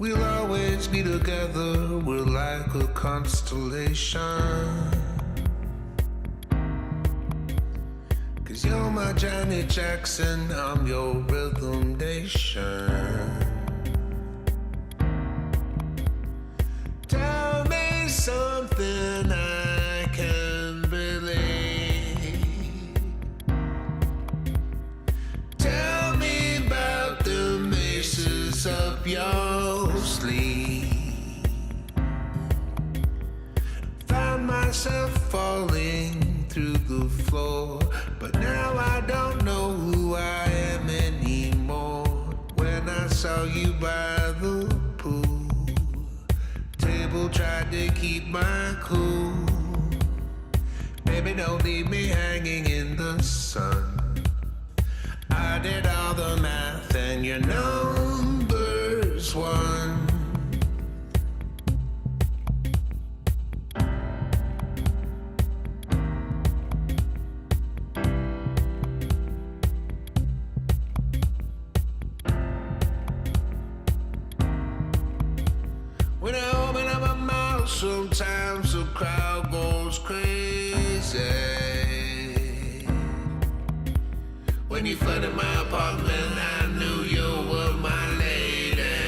We'll always be together, we're like a constellation. 'Cause you're my Janet Jackson, I'm your rhythm nation. Tell me something I can believe. Tell me about the maces up your sleeve. Found myself falling through the floor, but now I don't know who I am anymore. When I saw you by the pool, table tried to keep my cool. Baby, don't leave me hanging in the sun. I did all the math and your number's one. When I open up my mouth, sometimes the crowd goes crazy. When you flooded my apartment, I knew you were my lady.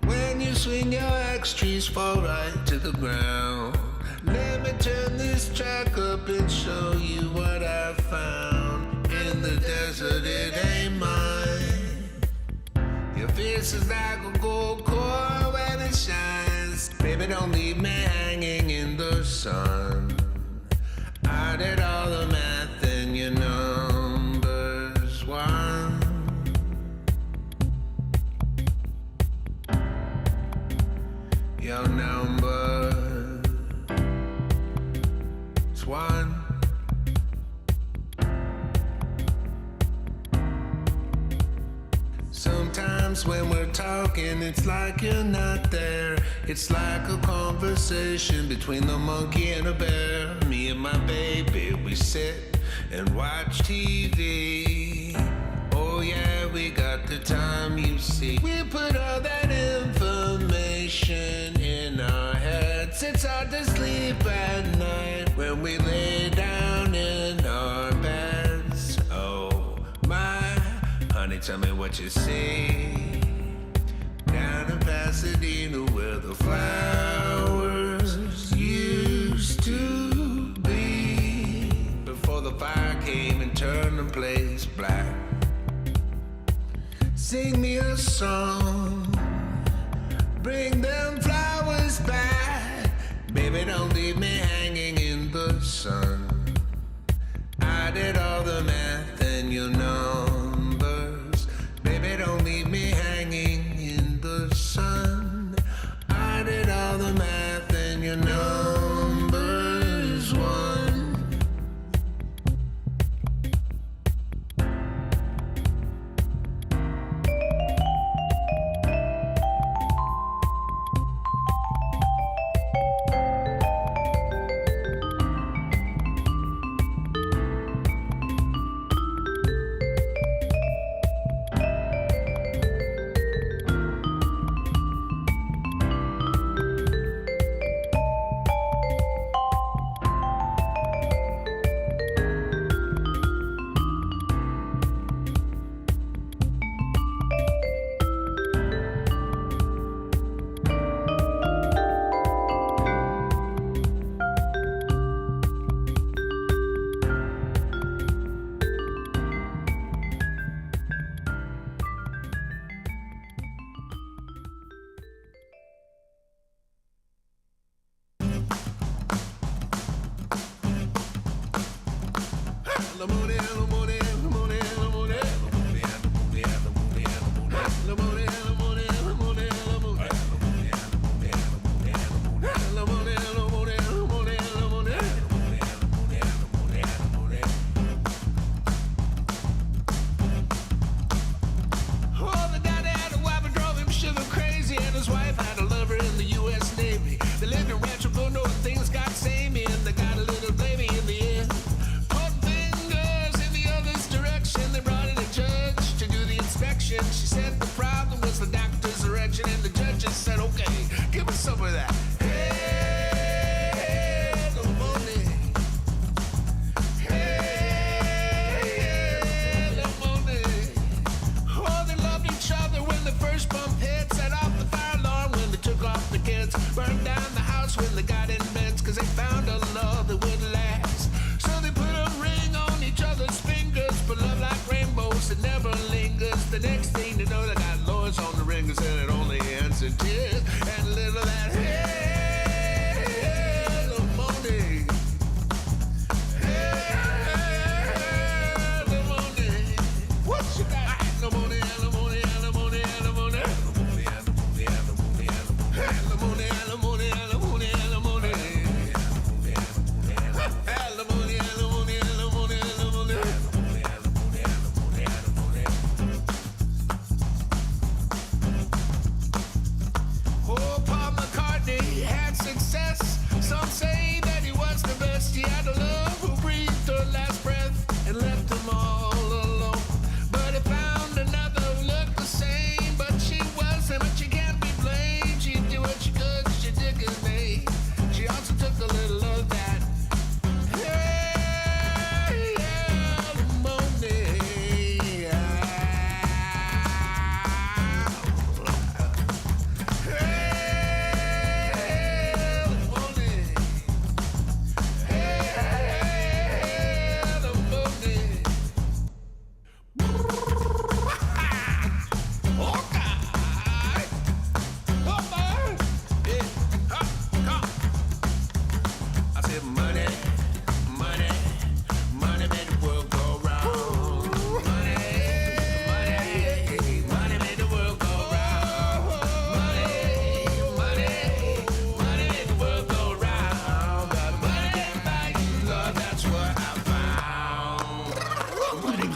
When you swing your axe, trees fall right to the ground. Let me turn this track up and show you what I found. In the desert, it ain't mine. Your face is like a gold core when it shines. Baby, don't leave me hanging in the sun. I did all the math and your number's one. Your number's one. Sometimes when we're talking, it's like you're not there. It's like a conversation between the monkey and a bear. Me and my baby, we sit and watch TV. Oh yeah, we got the time, you see. We put all that information in our heads. It's hard to sleep at night when we lay down in our beds. Oh my honey, tell me what you see. Down in Pasadena where the flowers used to be, before the fire came and turned the place black. Sing me a song, bring them flowers back. Baby, don't leave me hanging in the sun. I did all the math and you know. Baby, don't leave me hanging in the sun. I did all the math and your number's one.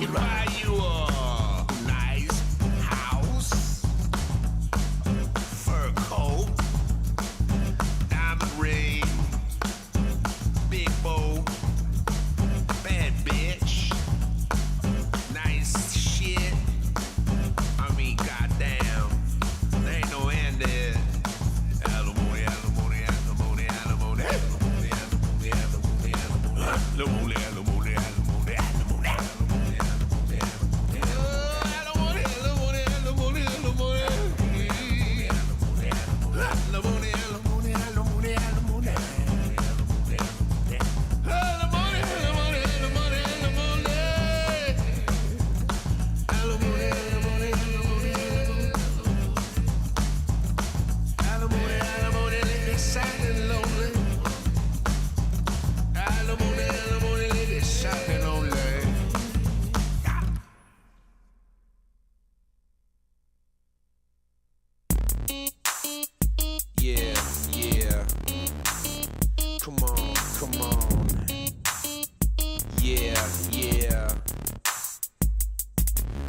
can buy you a nice house, fur coat, diamond ring, big boat, bad bitch, nice shit. I mean, goddamn, there ain't no end there. Alimony, alimony, alimony, alimony, alimony, alimony, alimony, alimony, alimony, alimony, alimony, alimony. Yeah, yeah. Come on, come on. Yeah, yeah.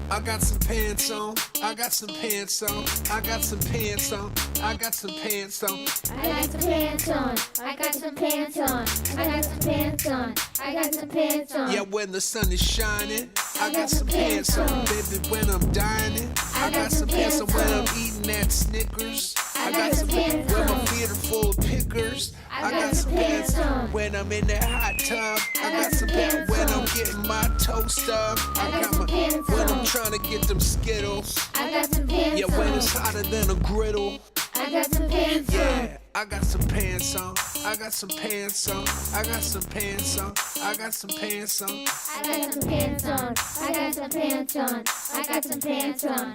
I got some pants on, I got some pants on, I got some pants on, I got some pants on. I got some pants on, I got some pants on, I got some pants on, I got some pants on. Yeah, when the sun is shining, I got some pants on. Baby, when I'm dining, I got some pants on. When I'm eating that Snickers, I got some pants on. When my feet are full of pickers, I got some pants on. When I'm in that hot tub, I got some pants on. When I'm getting my toast up, I got my pants on. When I'm trying to get them Skittles, I got some pants on. Yeah, when it's hotter than a griddle, I got some pants on. Yeah, I got some pants on. I got some pants on. I got some pants on. I got some pants on. I got some pants on. I got some pants on. I got some pants on.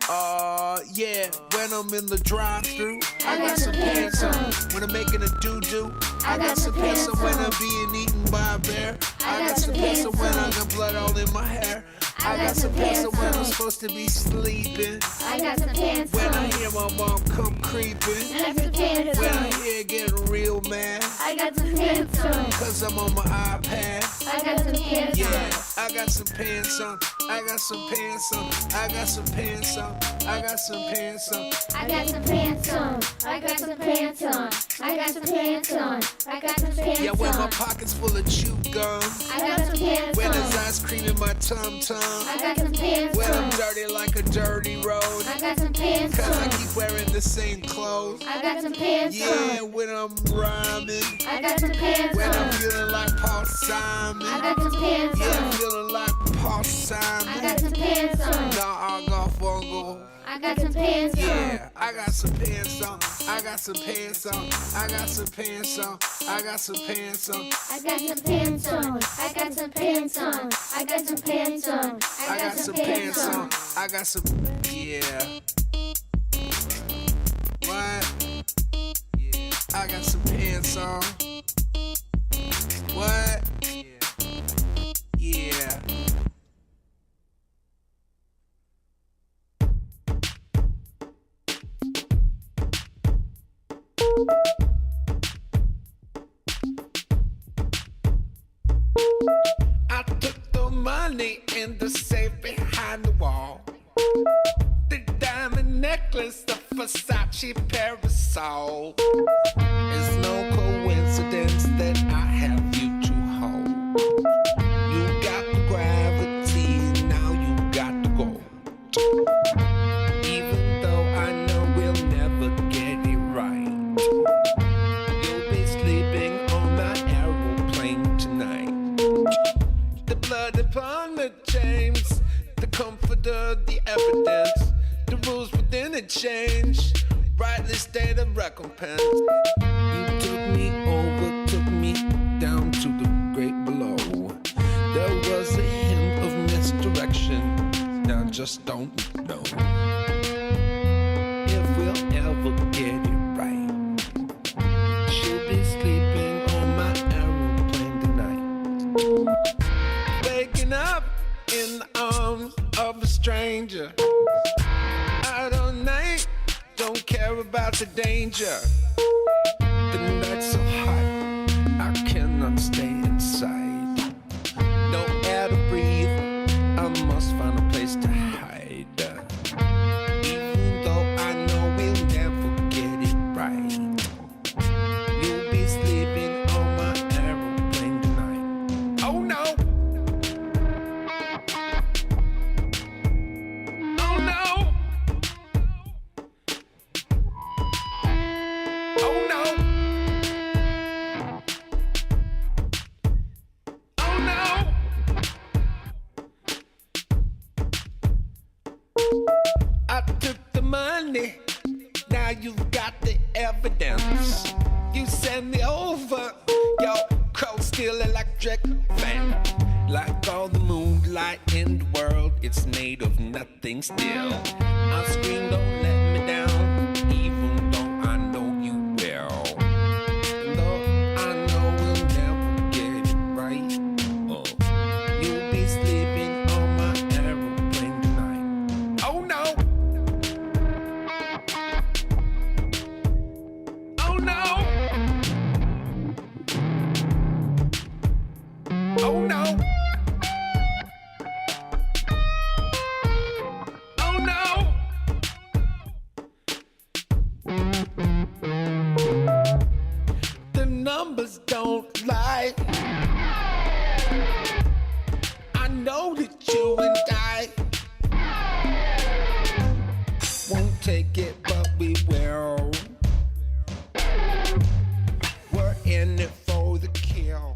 Yeah, when I'm in the drive-thru, I got some pants on. When I'm making a doo-doo, I got some pants on. When I'm being eaten by a bear, I got some pants on. When I got blood all in my hair, I got some pants on. When I'm supposed to be sleeping, I got some pants on. When I hear my mom come creeping, I got some pants on. When I hear getting real mad, I got some pants on. Cause I'm on my iPad. I got some pants on. Yeah, I got some pants on. I got some pants on. I got some pants on. I got some pants on. I got some pants on. I got some pants on. I got some pants on. I got some pants on. Yeah, when my pocket's full of chew gum. I got some pants on. When there's ice cream in my tum-tum. I got some pants on. When I'm dirty like a dirty road. I got some pants on. Cause I keep wearing the same clothes. I got some pants on. Yeah, when I'm rhyming. I got some pants when on. I'm feeling like Paul Simon. I got some pants yeah, on. I'm feeling like Paul Simon. I got some pants on. Nah, I got fungal. I got some pants on. Yeah, I got some pants on. I got some pants on. I got some pants on. I got some pants on. I got some pants on. I got some pants on. I got some pants on. I got some pants on. I got some. Yeah. What? Yeah. I got some pants on. What? Yeah. I took the money in the safe behind the wall. The diamond necklace, the Versace parasol. It's no coincidence that I have you to hold. You got the gravity, now you got the gold. Even though I know we'll never get it right, you'll be sleeping on my aeroplane tonight. The blood upon the chains, the comforter, the evidence, the rules within it change, rightly state of recompense. You took me over, took me down to the great below. There was a hint of misdirection, now just don't know if we'll ever get it right. She'll be sleeping on my aeroplane tonight, waking up in the arms of a stranger. Out all night, don't care about the danger. The night's so hot, I cannot stay inside. No air to breathe, I must money. Now you've got the evidence. You send me over. Yo, cold steel electric fan. Like all the moonlight in the world, it's made of nothing still. I'll scream, don't let me down, even though I know you will. Though I know we'll never get it right. You'll be sleeping on my aeroplane tonight. Oh no! Oh no! Oh no! Oh no! The numbers don't lie. I know that you and I won't take it, but we will. We're in it for the kill.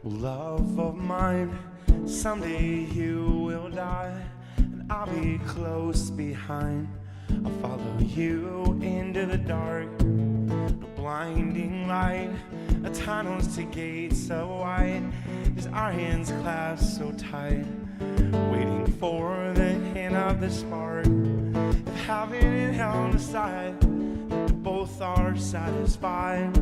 Love of mine, someday you will die, and I'll be close behind. I'll follow you into the dark, the blinding light, a tunnels to gates so wide, as our hands clasped so tight, waiting for the hint of the spark of heaven and hell aside, that both are satisfied.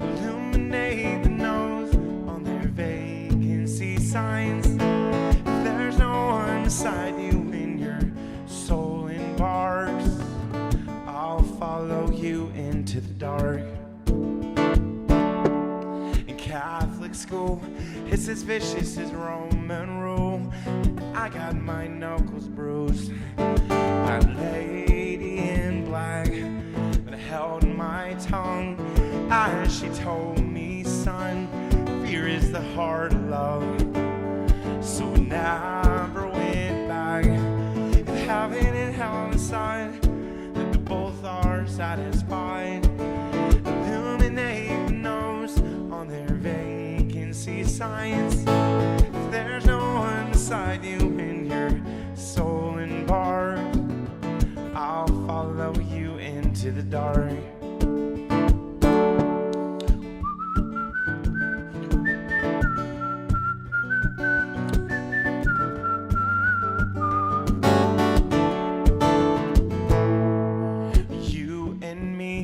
Illuminate the nose on their vacancy signs. If there's no one beside you when your soul embarks, I'll follow you into the dark. In Catholic school, it's as vicious as Roman rule. I got my knuckles bruised by a lady in black that held my tongue as she told me, son, fear is the heart of love. So we never went back. If heaven and hell aside, that the both are satisfied. Illuminate the nose on their vacancy signs. If there's no one beside you in your soul embarks, I'll follow you into the dark. You and me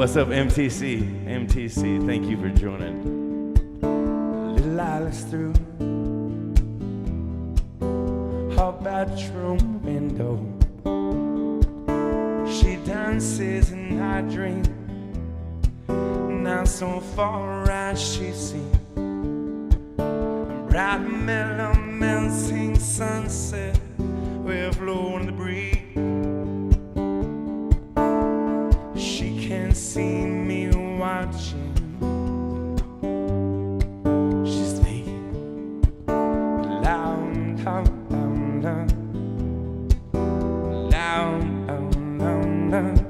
What's up, MTC? MTC, thank you for joining. Little Lila's through her bedroom window. She dances and I dream. Now so far as she sees bright melting sunset with blowing the breeze. She can see me watching. She's thinking loud, loud, loud, loud, loud, loud, loud, loud.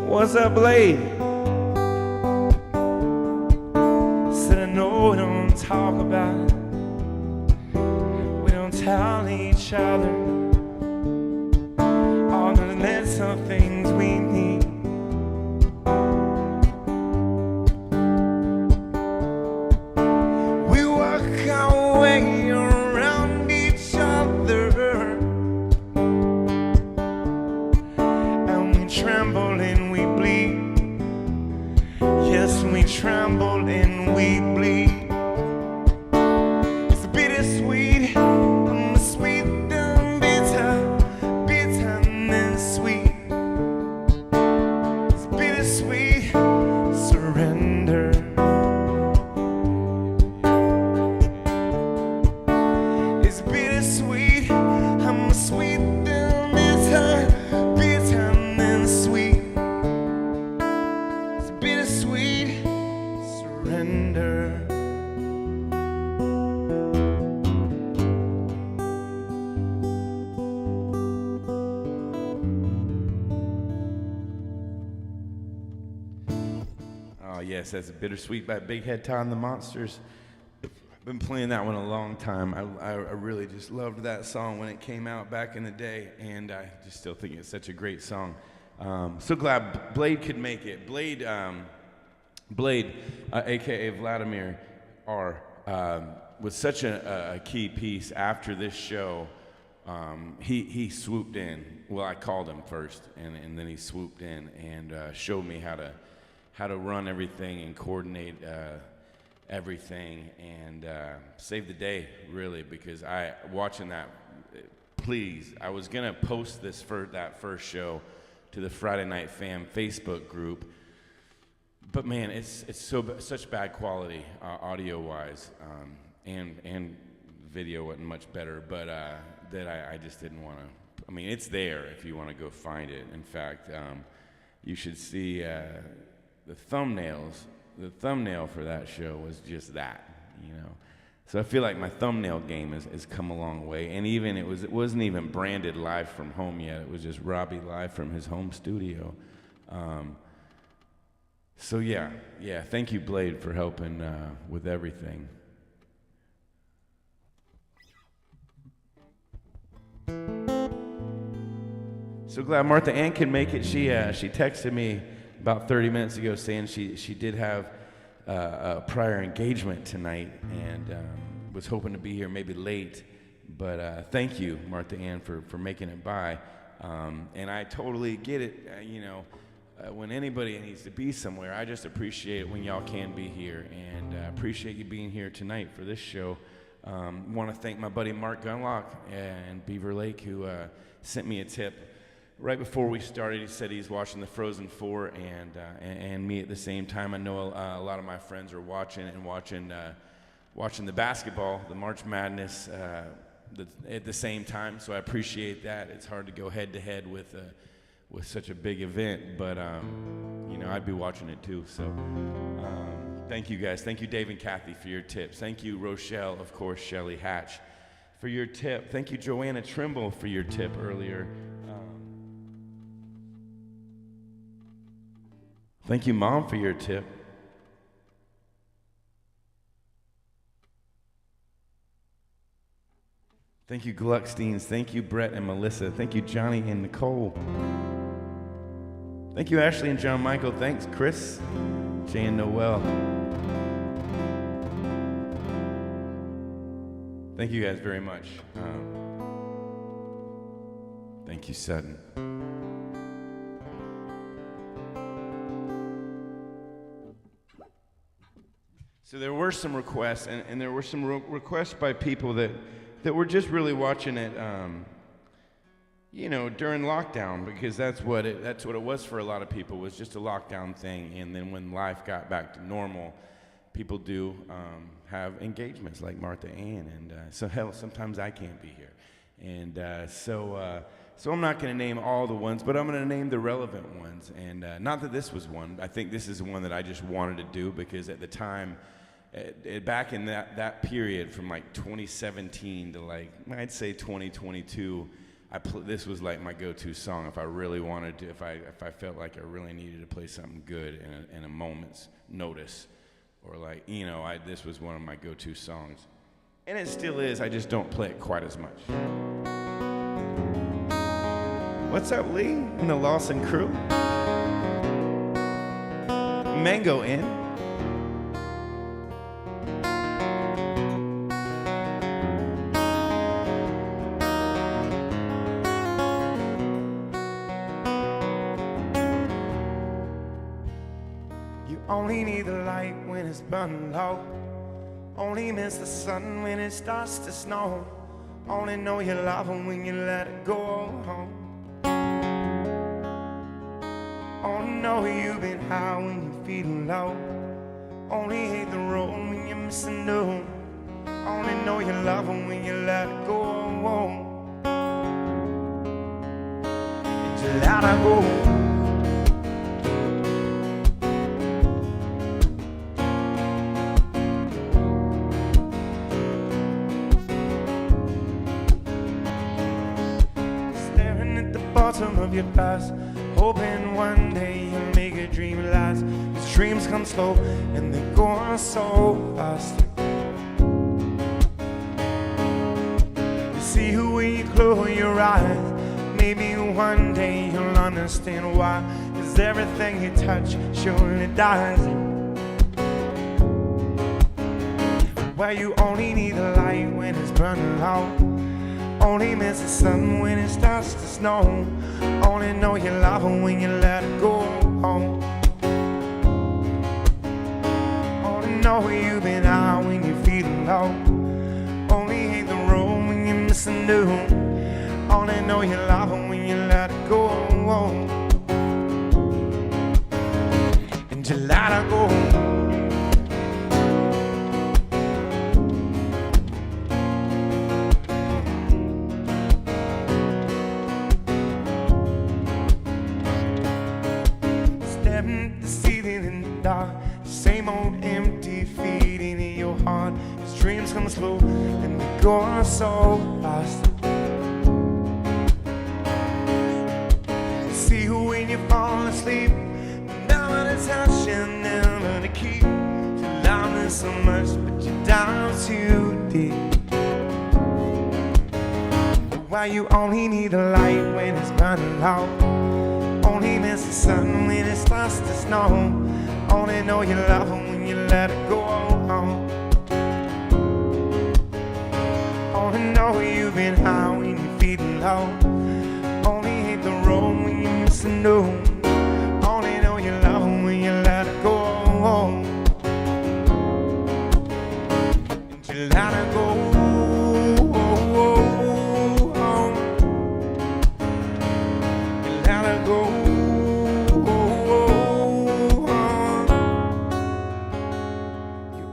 What's up, Blade? Said I know we don't talk about it. We don't tell each other all the little things we need. We work our way around each other, and we tremble and we bleed. Yes, we tremble and we bleed. It's bittersweet, sweet and bitter, bitter and sweet. It's bittersweet surrender. It's bittersweet, I'm sweet and bitter, bitter and sweet. It's bittersweet surrender. Oh yes, that's Bittersweet by Big Head Todd and the Monsters. I've been playing that one a long time. I really just loved that song when it came out back in the day, and I just still think it's such a great song. So glad Blade could make it. Blade, aka Vladimir R, was such a key piece after this show. He swooped in. Well, I called him first, and then he swooped in and showed me how to run everything and coordinate everything and save the day, really, because watching that, please, I was gonna post that first show to the Friday Night Fam Facebook group, but man, it's such bad quality audio wise, and video wasn't much better, but that I just didn't want to. I mean, it's there if you want to go find it. In fact, you should see the thumbnails. The thumbnail for that show was just that, you know. So I feel like my thumbnail game has come a long way. And even it wasn't even branded live from home yet. It was just Robby live from his home studio. So yeah. Thank you, Blade, for helping with everything. So glad Martha Ann can make it. She texted me about 30 minutes ago saying she did have a prior engagement tonight and was hoping to be here maybe late. But thank you, Martha Ann, for making it by. And I totally get it. When anybody needs to be somewhere, I just appreciate it when y'all can be here. And I appreciate you being here tonight for this show. Want to thank my buddy Mark Gunlock in Beaver Lake who sent me a tip. Right before we started, he said he's watching the Frozen 4 and me at the same time. I know a lot of my friends are watching the basketball, the March Madness, at the same time. So I appreciate that. It's hard to go head to head with such a big event, but I'd be watching it too. So thank you guys. Thank you, Dave and Kathy, for your tips. Thank you, Rochelle, of course, Shelley Hatch, for your tip. Thank you, Joanna Trimble, for your tip earlier. Thank you, Mom, for your tip. Thank you, Glucksteins. Thank you, Brett and Melissa. Thank you, Johnny and Nicole. Thank you, Ashley and John Michael. Thanks, Chris, Jay and Noel. Thank you guys very much. Thank you, Sutton. So there were some requests, and there were some requests by people that were just really watching it, during lockdown, because that's what it was for a lot of people, was just a lockdown thing. And then when life got back to normal, people do have engagements like Martha Ann, and so hell, sometimes I can't be here, and so I'm not going to name all the ones, but I'm going to name the relevant ones. And not that this was one. I think this is one that I just wanted to do because at the time. Back in that period from like 2017 to like I'd say 2022, this was like my go-to song if I really wanted to, if I felt like I really needed to play something good in a moment's notice, or like this was one of my go-to songs, and it still is. I just don't play it quite as much. What's up, Lee and the Lawson crew? Mango in. Only need the light when it's burning low. Only miss the sun when it starts to snow. Only know you love it when you let it go. Only know you've been high when you're feeling low. Only hate the road when you're missing new. Only know you love it when you let it go. And you let it go. Of your past, hoping one day you'll make a dream last. These dreams come slow and they go on so fast. You see who when you close your eyes. Maybe one day you'll understand why. 'Cause everything you touch surely dies. Where you only need the light when it's burning low. Only miss the sun when it starts to snow. Only know you love it when you let it go. Only know you've been high when you're feeling low. Only hate the road when you're missing new. Only know you love it when you let it go. And you let it go. Same old empty feeling in your heart. His dreams come slow and they go on so fast. See who when you fall asleep, never to touch and never to keep. You love me so much, but you're down too deep. Why you only need the light when it's burning low? Only miss the sun when it starts to snow. Only know you love her when you let it go. Only know you've been high when you're feeling low. Only hate the road when you're missing no. Only know you love her when you let it go. And you let her go. You let her go.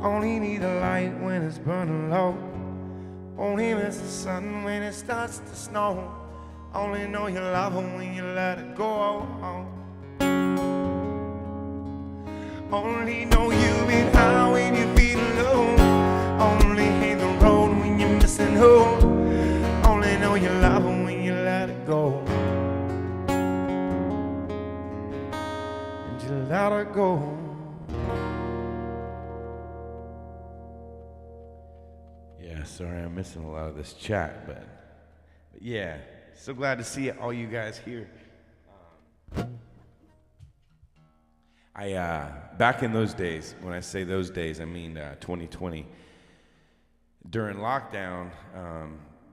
Only need the light when it's burning low. Only miss the sun when it starts to snow. Only know you love her when you let it go. Only know you've been high when you're feeling low. Only hate the road when you're missing home. Only know you love her when you let it go. And you let her go. Yeah, sorry I'm missing a lot of this chat, but yeah, so glad to see all you guys here. Back in those days, when I say those days, I mean 2020. During lockdown,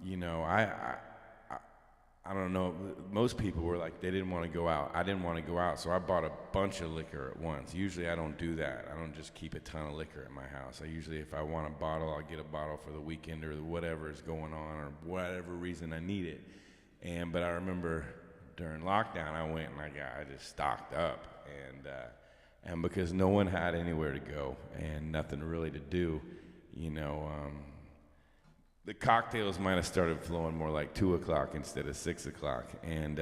you know, I don't know, most people were like, they didn't want to go out. I didn't want to go out, so I bought a bunch of liquor at once. Usually I don't do that. I don't just keep a ton of liquor at my house. I usually, if I want a bottle, I'll get a bottle for the weekend or whatever is going on or whatever reason I need it. But I remember during lockdown, I went and I just stocked up. And because no one had anywhere to go and nothing really to do, you know, the cocktails might have started flowing more like 2 o'clock instead of 6 o'clock. And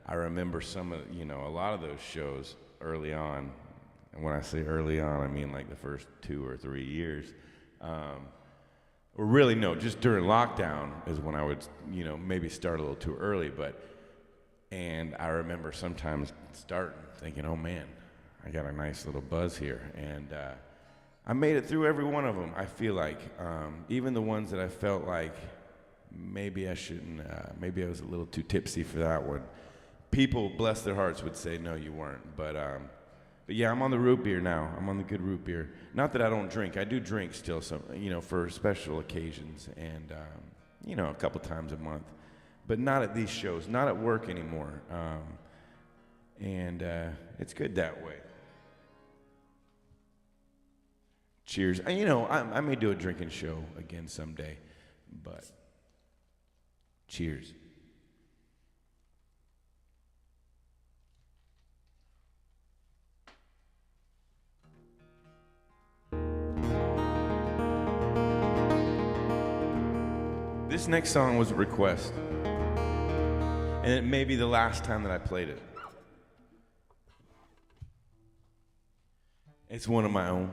I remember some of, you know, a lot of those shows early on. And when I say early on, I mean like the first 2 or 3 years. Or really, no, just during lockdown is when I would, you know, maybe start a little too early. And I remember sometimes starting thinking, oh man, I got a nice little buzz here. And I made it through every one of them, I feel like. Even the ones that I felt like maybe I shouldn't, maybe I was a little too tipsy for that one. People, bless their hearts, would say, no, you weren't. But yeah, I'm on the root beer now. I'm on the good root beer. Not that I don't drink. I do drink still, some, you know, for special occasions and, you know, a couple times a month. But not at these shows, not at work anymore. And it's good that way. Cheers. And, you know, I may do a drinking show again someday, but cheers. This next song was a request, and it may be the last time that I played it. It's one of my own.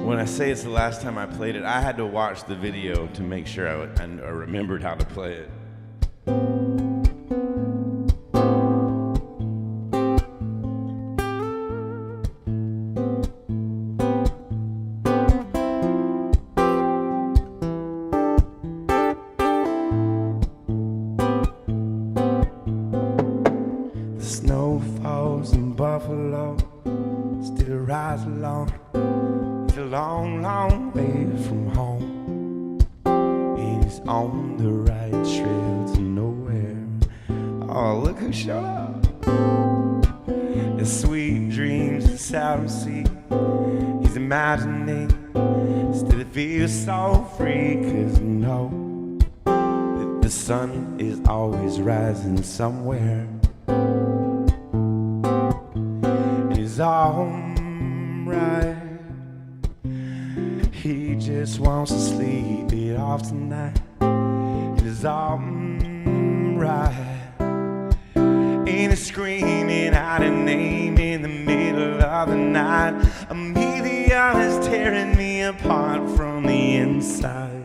When I say it's the last time I played it, I had to watch the video to make sure I remembered how to play it. The snow falls in Buffalo, still rides along. It's a long, long way from home. He's on the right trail to nowhere. Oh, look who showed up. The sweet dreams inside him see. He's imagining, still it feels so free. 'Cause no, sun is always rising somewhere. It's alright. He just wants to sleep it off tonight. It is alright. And he's screaming out a name in the middle of the night. Amelia is tearing me apart from the inside.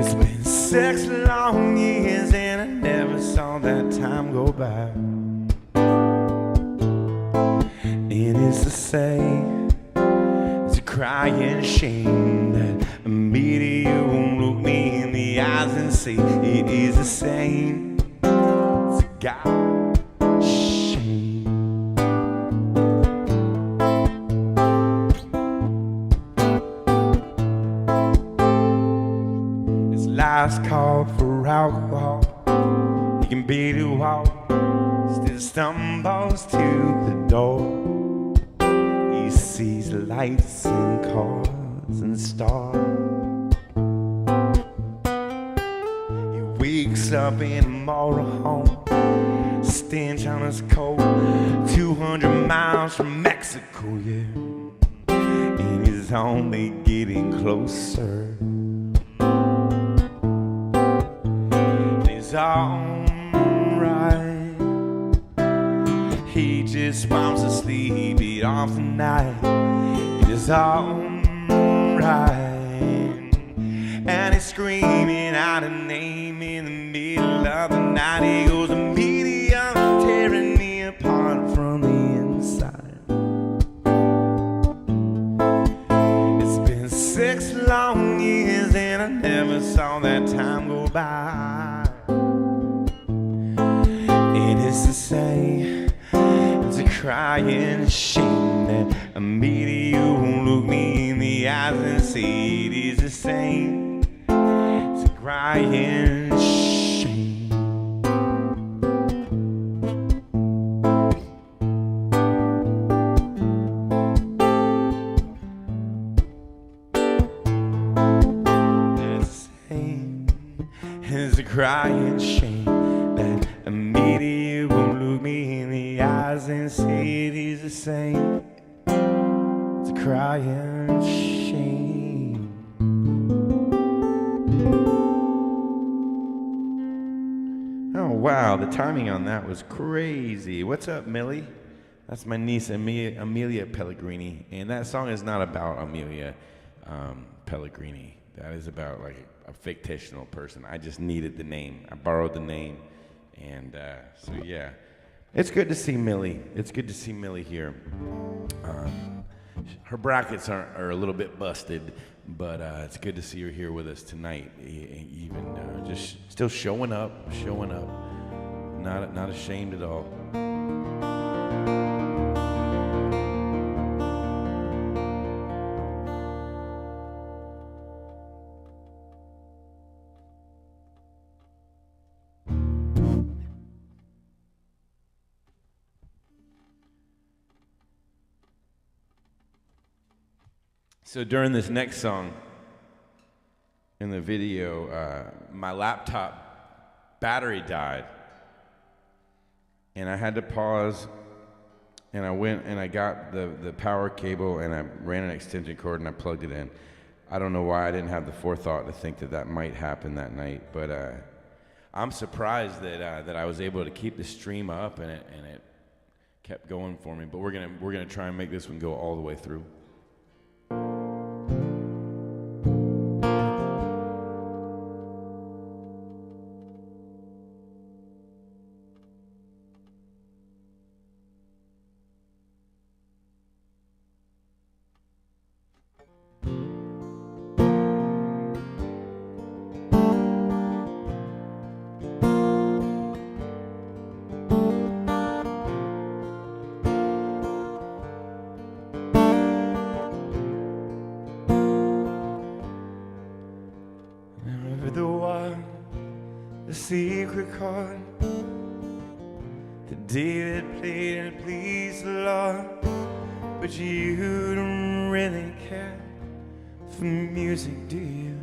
It's been 6 long years and I never saw that time go by. It is the same, it's a crying shame that Amelia won't look me in the eyes and say it is the same. It's a God shame. It's last call for alcohol. He can barely walk, still stumbles to the door. He sees lights and cars and stars. He wakes up in a motorhome, stench on his coat, 200 miles from Mexico, yeah. And he's only getting closer. He's alright. He just wants to sleep it off tonight. It is alright. And he's screaming out a name in the middle of the night. He goes, Amelia, tearing me apart from the inside. It's been 6 long years and I never saw that time go by. It is the same. It's a crying shame that Amelia won't look me in the eyes and say it is the same. It's a crying shame. It's the same. It's a crying shame that Amelia won't look me in the eyes and say it is the same. It's a crying shame. Oh, wow, the timing on that was crazy. What's up, Millie? That's my niece, Amelia Pellegrini. And that song is not about Amelia Pellegrini. That is about like a fictional person. I just needed the name. I borrowed the name. And so, yeah. It's good to see Millie. It's good to see Millie here. Her brackets are a little bit busted, but it's good to see her here with us tonight. Even just still showing up, not ashamed at all. So during this next song in the video, my laptop battery died. And I had to pause, and I went and I got the power cable and I ran an extension cord and I plugged it in. I don't know why I didn't have the forethought to think that might happen that night, but I'm surprised that I was able to keep the stream up and it kept going for me. But we're gonna try and make this one go all the way through. The secret chord, the David played and it pleased the Lord, but you don't really care for music, do you?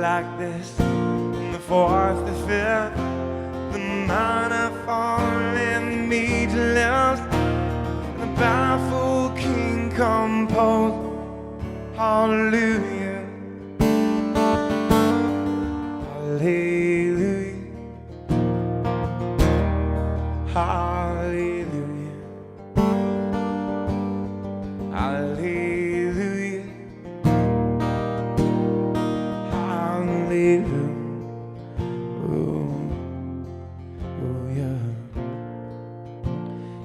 like this. From the fourth to fifth, the minor fall and the major left, and the baffled king composed. Hallelujah, hallelujah, hallelujah, hallelujah, hallelujah.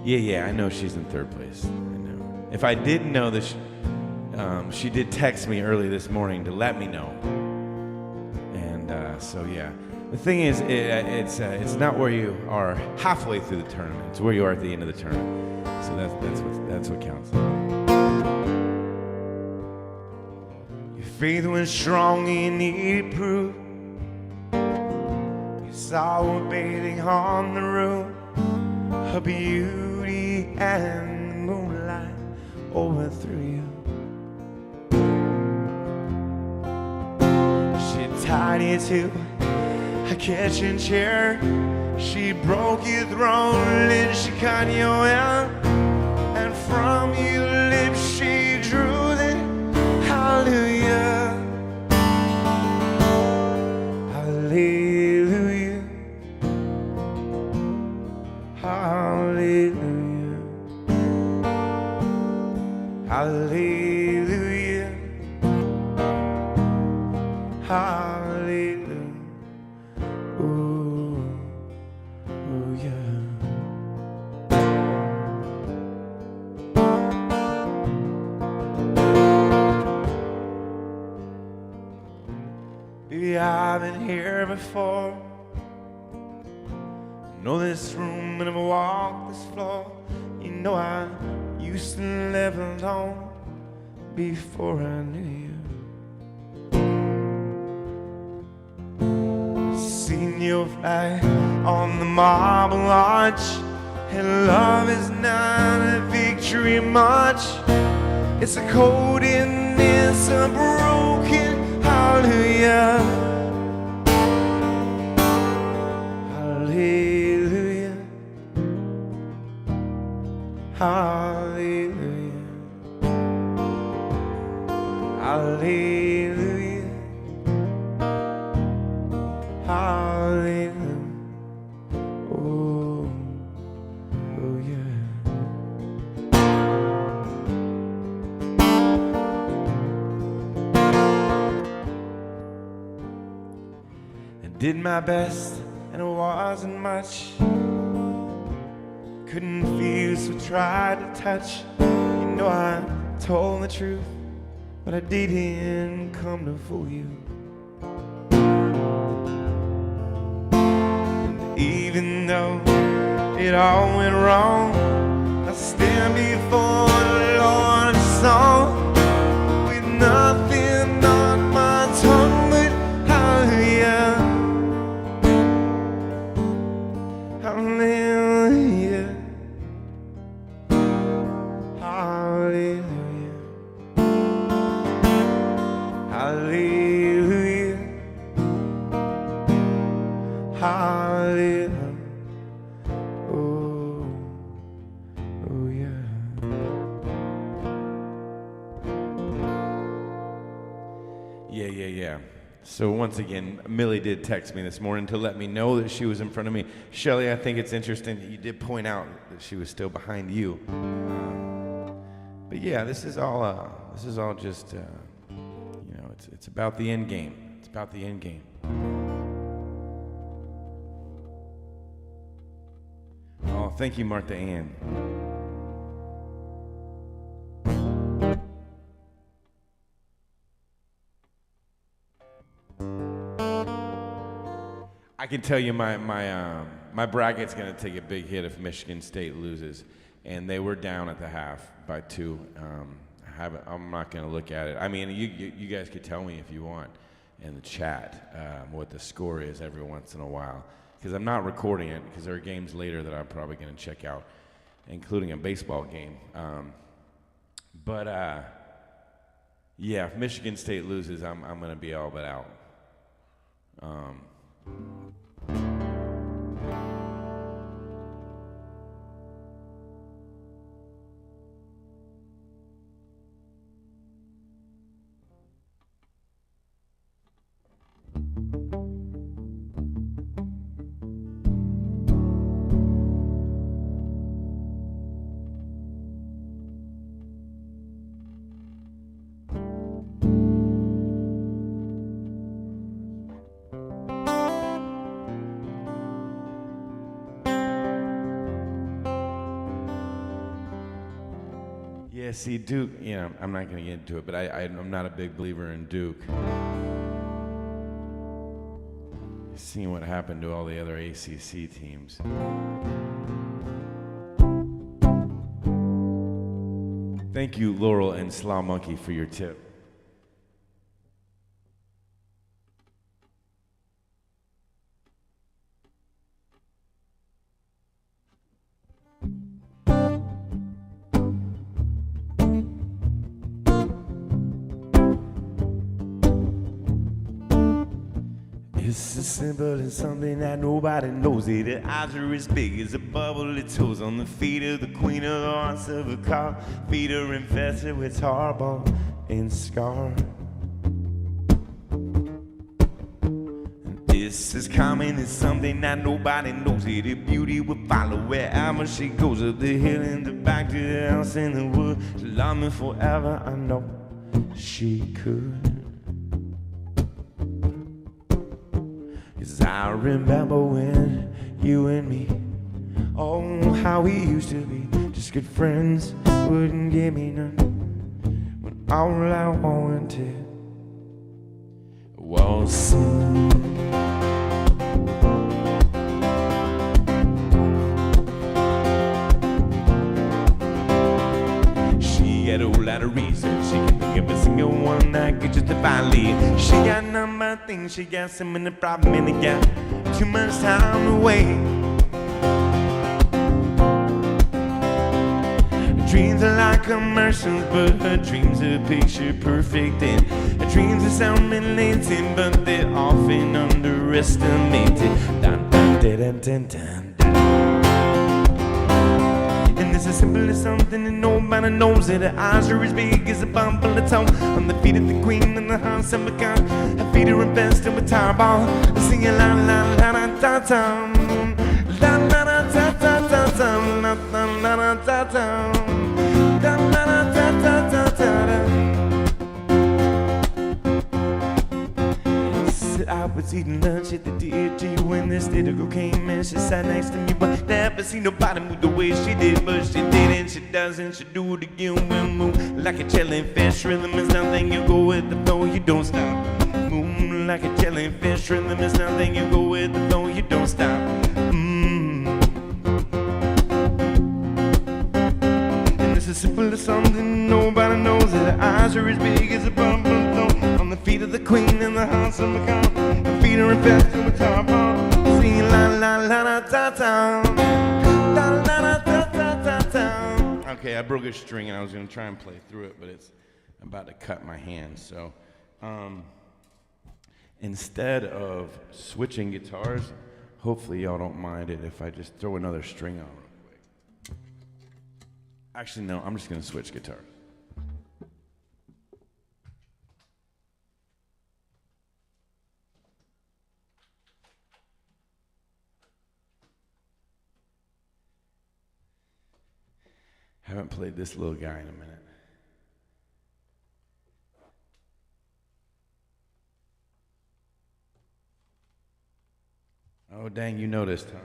Yeah, I know she's in third place. I know. If I didn't know this, she did text me early this morning to let me know. And so yeah, the thing is, it's not where you are halfway through the tournament. It's where you are at the end of the tournament. So that's what counts. Your faith was strong and you needed proof. You saw her bathing on the roof. Her beauty and moonlight overthrew you. She tied you to a kitchen chair. She broke your throat and she cut your hair. And from your lips she drew the hallelujah, hallelujah, hallelujah, hallelujah, hallelujah. Ooh, ooh, yeah. Baby, I've been here before. Know this room and I've walked this floor. You know I used to live alone before I knew you. Seen your flag on the marble arch, and love is not a victory march. It's a cold and it's a broken hallelujah, hallelujah, hallelujah, hallelujah, hallelujah. Oh, oh yeah. I did my best and it wasn't much. Couldn't feel, so tried to touch. You know I told the truth, but I didn't come to fool you. And even though it all went wrong, I stand before the Lord in song, with nothing on my tongue but hallelujah, hallelujah, hallelujah, hallelujah, hallelujah. Oh, oh yeah. Yeah. So once again, Millie did text me this morning to let me know that she was in front of me. Shelly, I think it's interesting that you did point out that she was still behind you. But yeah, this is all just, it's about the end game. It's about the end game. Oh, thank you, Martha Ann. I can tell you my bracket's going to take a big hit if Michigan State loses, and they were down at the half by 2. I'm not going to look at it. I mean, you guys could tell me if you want in the chat what the score is every once in a while, because I'm not recording it because there are games later that I'm probably going to check out, including a baseball game. Yeah, if Michigan State loses, I'm going to be all but out. Um, Yeah, see, Duke, I'm not going to get into it, but I'm not a big believer in Duke. You've seen what happened to all the other ACC teams. Thank you, Laurel and Slough Monkey, for your tip. It's as simple as something that nobody knows it. The eyes are as big as a bubble. It toes on the feet of the queen of the hearts of a car. Feet are infested with harbor and scar. And this is common. It's something that nobody knows it. The beauty will follow wherever she goes. Up the hill and the back to the house in the wood. She'll love me forever. I know she could. 'Cause I remember when you and me, oh, how we used to be, just good friends, wouldn't give me none, when all I wanted was some. She had a whole lot of reasons, she can give a single one that could justify leave. She got a number of things, she got so many problems, and it got too much time to wait. Her dreams are like commercials, but her dreams are picture perfect, and her dreams are sound related, but they're often underestimated. Dun, dun, dun, dun, dun, dun. And it's as simple as something that nobody knows it. Her eyes are as big as a bumble of toe. On the feet of the queen and the house of a gun. Her feet are invested with tarball. Singing la la la la da da. La la la da da da da. La la la la da da. La la la da da da da. I was eating lunch at the DFG when this little girl came and she sat next to me, but never seen nobody move the way she did. But she did and she does and she do it again. We'll move like a jellyfish. Rhythm is nothing, you go with the flow, you don't stop. Move like a jellyfish. Rhythm is nothing, you go with the flow, you don't stop. And it's as simple as something nobody knows it. Her eyes are as big as a bumble of on the feet of the queen in the house of a car. Her feet are infested with tarball. Singing la la la la da da. La la la da da da da. Okay, I broke a string and I was going to try and play through it, but I'm about to cut my hand. So instead of switching guitars, hopefully y'all don't mind it if I just throw another string on real quick. Actually, no, I'm just going to switch guitars. Haven't played this little guy in a minute. Oh, dang, you noticed, huh?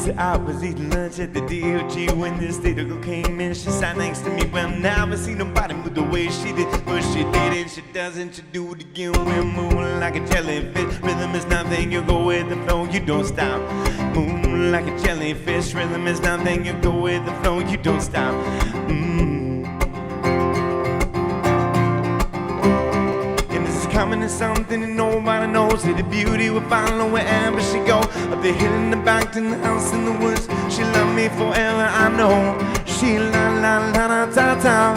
said I was eating lunch at the DOG when this little girl came in. She sat next to me. Well, never seen nobody move the way she did, but she did it. She doesn't. She do it again. We're moving like a jellyfish. Rhythm is nothing. You go with the flow. You don't stop. Moving like a jellyfish. Rhythm is nothing. You go with the flow. You don't stop. Coming to something that nobody knows. That the beauty will follow wherever she go. Up the hill in the back to the house in the woods. She love me forever, I know. She la la la la ta ta.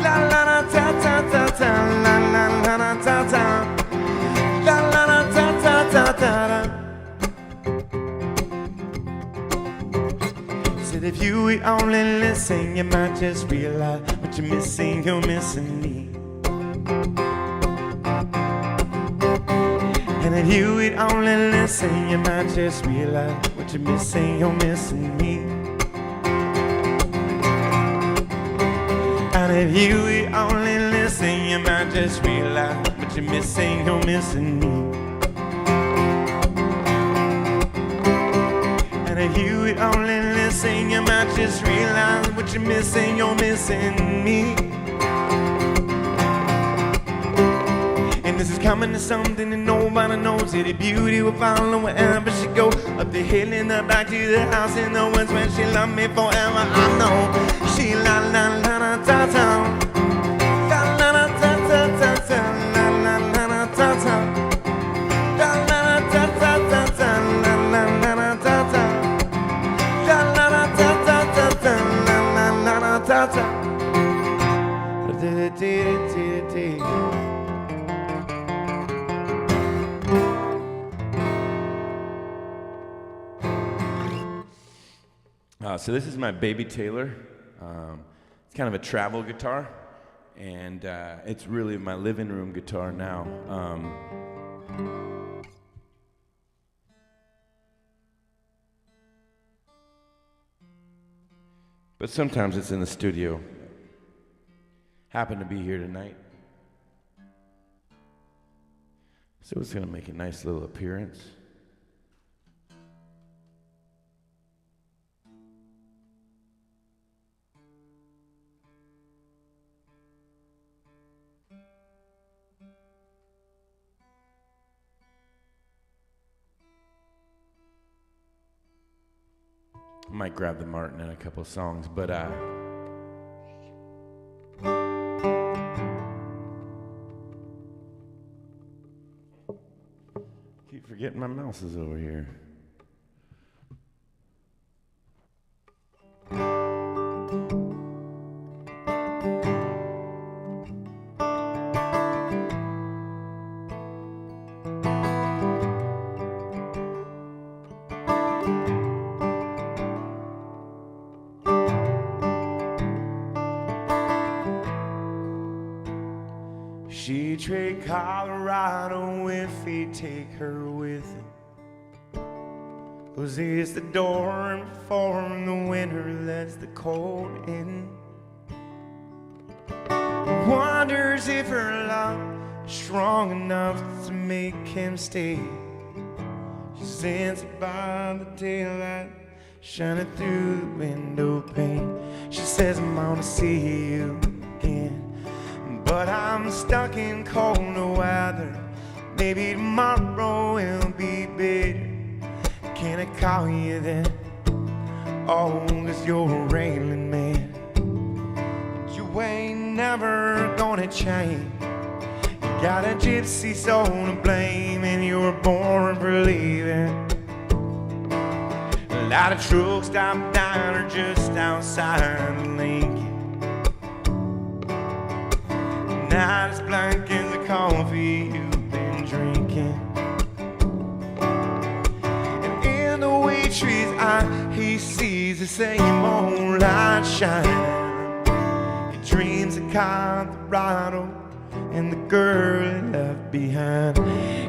La la la ta ta ta ta. La la la la ta ta. La la la ta ta ta ta. Said if you would only listen, you might just realize what you're missing. You're missing me. And if you would only listen, you might just realize what you're missing. You're missing me. And if you would only listen, you might just realize what you're missing. You're missing me. And if you would only listen, you might just realize what you're missing. You're missing me. This is coming to something that nobody knows. That the beauty will follow wherever she go. Up the hill and the back to the house in the woods where she loved me forever, I know. She la la la la ta ta. La la la ta ta ta ta. La la la la ta ta. La la la ta ta ta ta. La la la la ta ta. La la la ta ta ta ta. La la la la ta ta. So this is my baby Taylor. It's kind of a travel guitar, and it's really my living room guitar now. But sometimes it's in the studio. Happened to be here tonight, so it's gonna make a nice little appearance. I might grab the Martin in a couple of songs, but keep forgetting my mouse is over here. She'd trade Colorado if he'd take her with him. 'Cause it's the door and before the winter lets the cold in. Wonders if her love is strong enough to make him stay. She sits by the daylight shining through the window pane. She says, I'm gonna see you again, but I'm stuck in colder weather. Maybe tomorrow will be better. Can I call you then? Oh, 'cause you're a railing man. You ain't never gonna change. You got a gypsy soul to blame, and you were born for leaving. A lot of trucks stop down or just outside Lincoln. Not as blank as the coffee you've been drinking. And in the way trees he sees the same old light shining. He dreams of Colorado and the girl he left behind.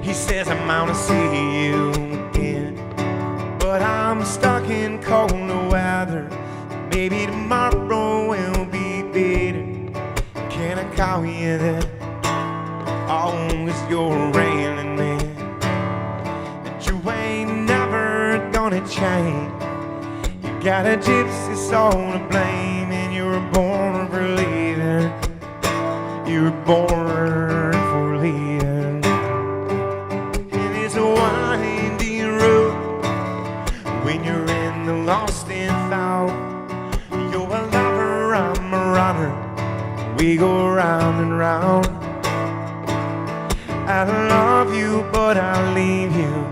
He says, I'm gonna see you again, but I'm stuck in colder weather. Maybe tomorrow will be better. Can I call you then? Oh, 'cause you're a railing man. But you ain't never gonna gonna change. You got a gypsy soul to blame, and you were born for leaving. You were born for leaving. And it's a winding road when you're in the lost and found. You're a lover, I'm a runner. We go round and round. I love you, but I leave you.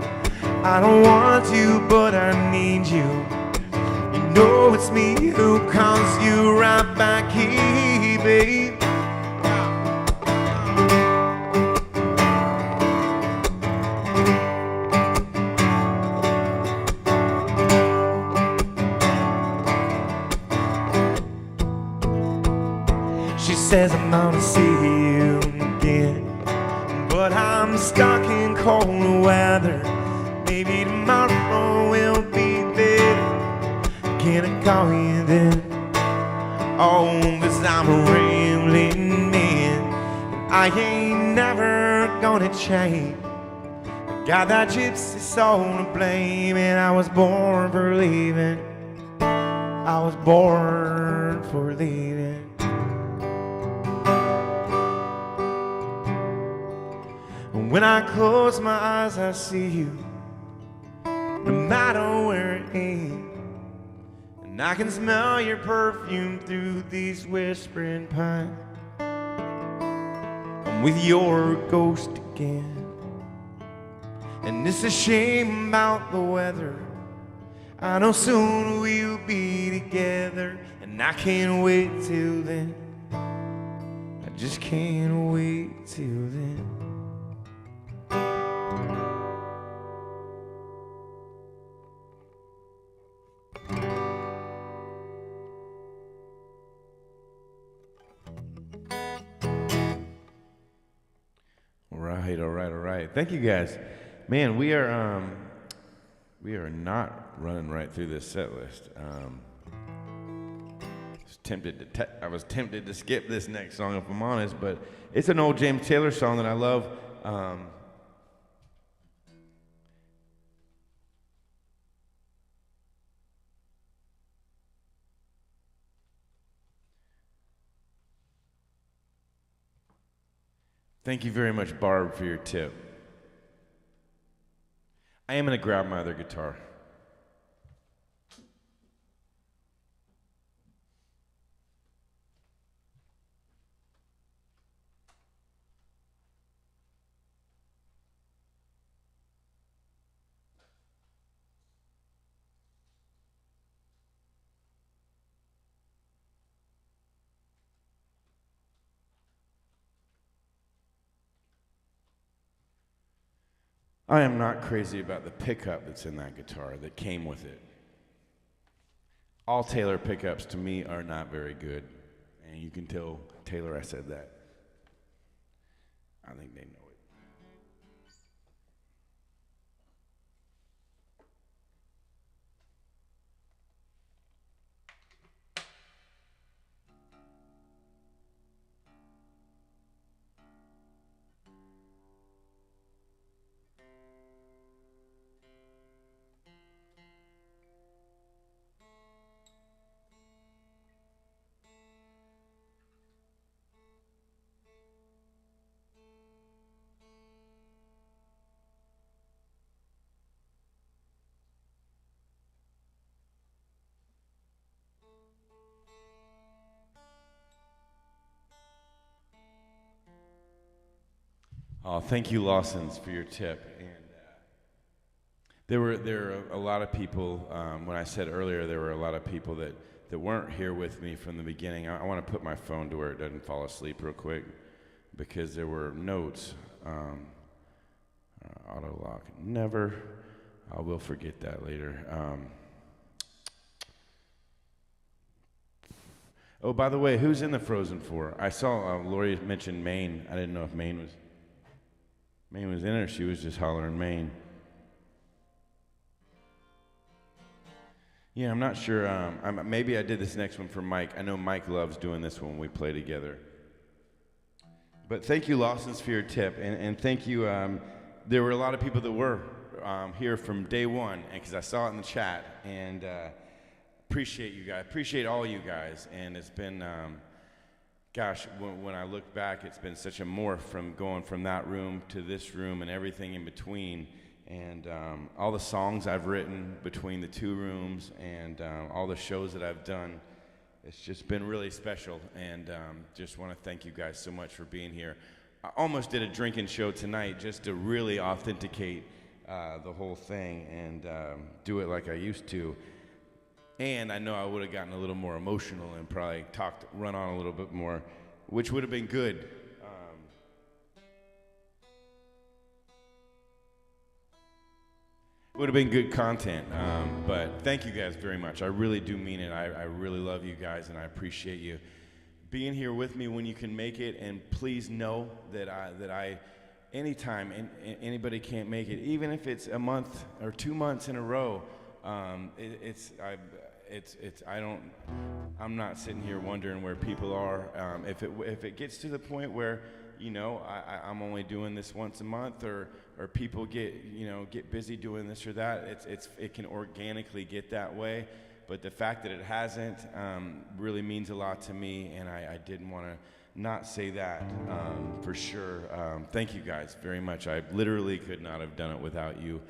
I don't want you, but I need you. You know it's me who calls you right back here, babe. She says I'm gonna see you again, but I'm stuck in cold weather. Maybe tomorrow will be better. Can I call you then? Oh, 'cause I'm a rambling man, and I ain't never gonna change. I got that gypsy soul to blame, and I was born for leaving. I was born for leaving. When I close my eyes, I see you, no matter where it is. And I can smell your perfume through these whispering pines. I'm with your ghost again, and it's a shame about the weather. I know soon we'll be together, and I can't wait till then. I just can't wait till then. All right. Thank you guys. Man, we are not running right through this set list. I was tempted to skip this next song if I'm honest, but it's an old James Taylor song that I love. Thank you very much, Barb, for your tip. I am going to grab my other guitar. I am not crazy about the pickup that's in that guitar that came with it. All Taylor pickups to me are not very good, and you can tell Taylor I said that. I think they know it. Oh, thank you, Lawsons, for your tip. And there were a lot of people. When I said earlier, there were a lot of people that weren't here with me from the beginning. I want to put my phone to where it doesn't fall asleep real quick, because there were notes. Auto lock. Never. I will forget that later. Oh, by the way, who's in the Frozen 4? I saw Lori mention Maine. I didn't know if Maine was in it, or she was just hollering Maine. Yeah, I'm not sure. Maybe I did this next one for Mike. I know Mike loves doing this when we play together. But thank you, Lawsons, for your tip. And thank you. There were a lot of people that were here from day one, because I saw it in the chat, and appreciate you guys. Appreciate all you guys, and it's been, gosh, when I look back, it's been such a morph from going from that room to this room and everything in between, and all the songs I've written between the two rooms, and all the shows that I've done. It's just been really special, and just want to thank you guys so much for being here. I almost did a drinking show tonight just to really authenticate the whole thing and do it like I used to. And I know I would have gotten a little more emotional and probably run on a little bit more, which would have been good. Would have been good content, but thank you guys very much. I really do mean it. I really love you guys, and I appreciate you being here with me when you can make it. And please know that I anytime anybody can't make it, even if it's a month or 2 months in a row, I'm not sitting here wondering where people are. If it gets to the point where, you know, I'm only doing this once a month, or people get busy doing this or that, it can organically get that way. But the fact that it hasn't really means a lot to me, and I didn't want to not say that for sure. Thank you guys very much. I literally could not have done it without you.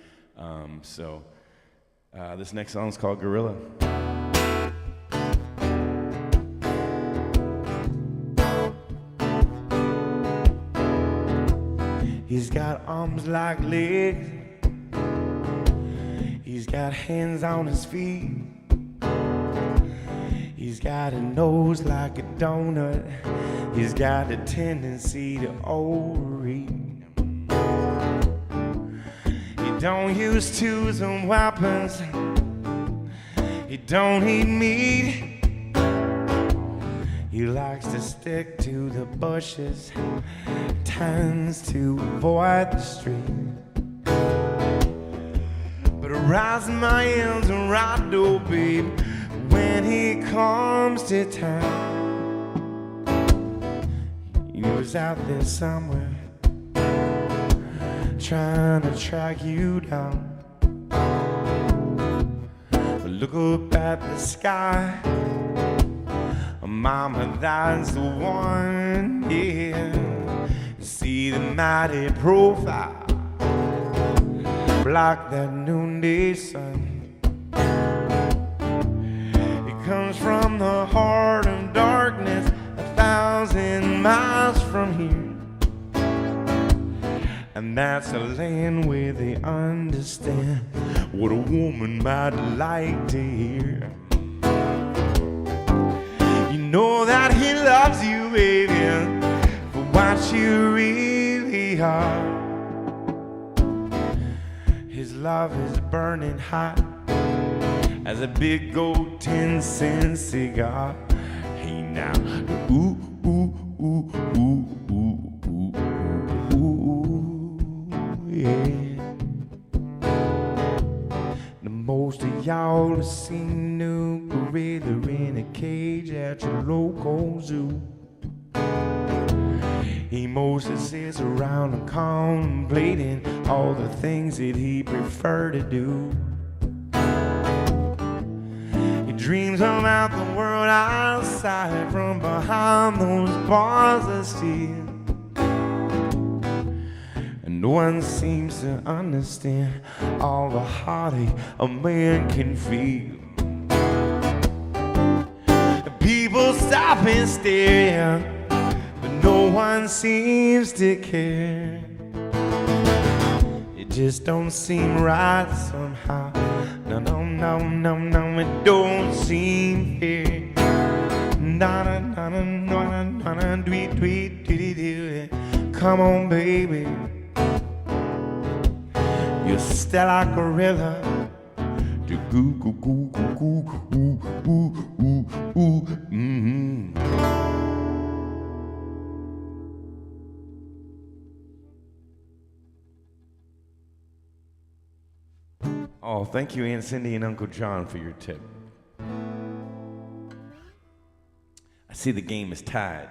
This next song is called Gorilla. He's got arms like legs. He's got hands on his feet. He's got a nose like a donut. He's got a tendency to overeat. He don't use tools and weapons. He don't eat meat. He likes to stick to the bushes, tends to avoid the street. But arouse my hands and ride, oh babe, when he comes to town. He was out there somewhere, trying to track you down. But look up at the sky, mama, that's the one, yeah. See the mighty profile, block that noonday sun. It comes from the heart of darkness, 1,000 miles from here. And that's a land where they understand what a woman might like to hear. You know that he loves you, baby, for what you really are. His love is burning hot as a big gold 10-cent cigar. Hey now, ooh, ooh, ooh, ooh, ooh, ooh, ooh, yeah. The most of y'all have seen new gorilla in a cage at your local zoo. He mostly sits around and contemplating all the things that he prefer to do. He dreams about the world outside from behind those bars of steel. And no one seems to understand all the heartache a man can feel. People stop and stare, but no one seems to care. It just don't seem right somehow. No, no, no, no, no, it don't seem fair. Na na na na na na na, tweet tweet tweet tweet. Come on, baby, you're still like a gorilla. Do goo goo goo goo goo ooh ooh ooh ooh. Mm-hmm. Oh, thank you, Aunt Cindy and Uncle John, for your tip. I see the game is tied.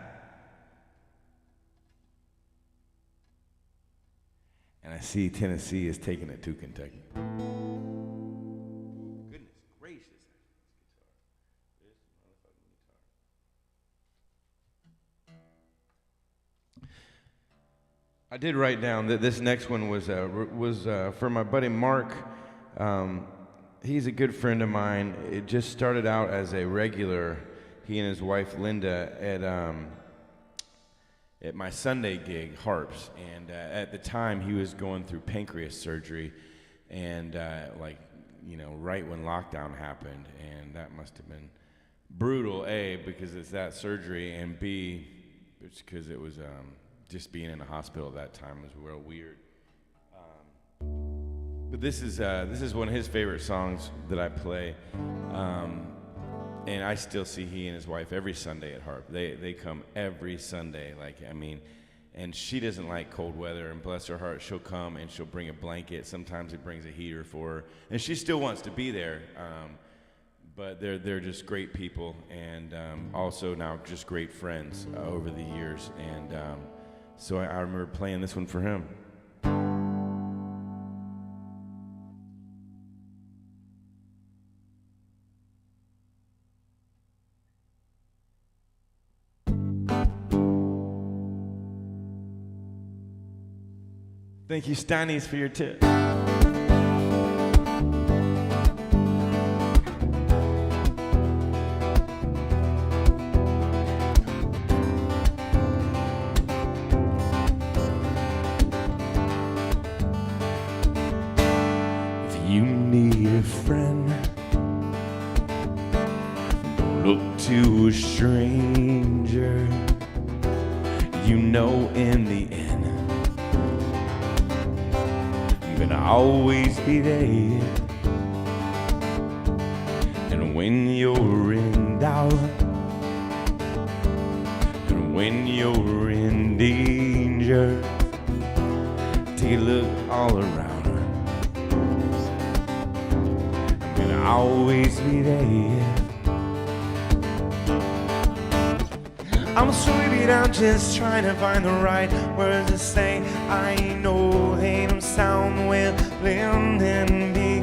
And I see Tennessee is taking it to Kentucky. Goodness gracious. I did write down that this next one was for my buddy Mark. He's a good friend of mine. It just started out as a regular, he and his wife Linda, at my Sunday gig, Harps. And at the time, he was going through pancreas surgery, and right when lockdown happened, and that must have been brutal, A, because it's that surgery, and B, it's because it was just being in the hospital at that time was real weird. But this is one of his favorite songs that I play, and I still see he and his wife every Sunday at Harp. They come every Sunday, and she doesn't like cold weather, and bless her heart, she'll come and she'll bring a blanket. Sometimes he brings a heater for her, and she still wants to be there. But they're just great people, and also now just great friends over the years, and so I remember playing this one for him. Thank you, Steinies, for your tip. If you need a friend, don't look to a stranger. You know in the end, gonna always be there. And when you're in doubt, and when you're in danger, take a look all around. I'm gonna always be there. I'm sorry, but I'm just trying to find the right words to say. I know they don't sound well, blend and be,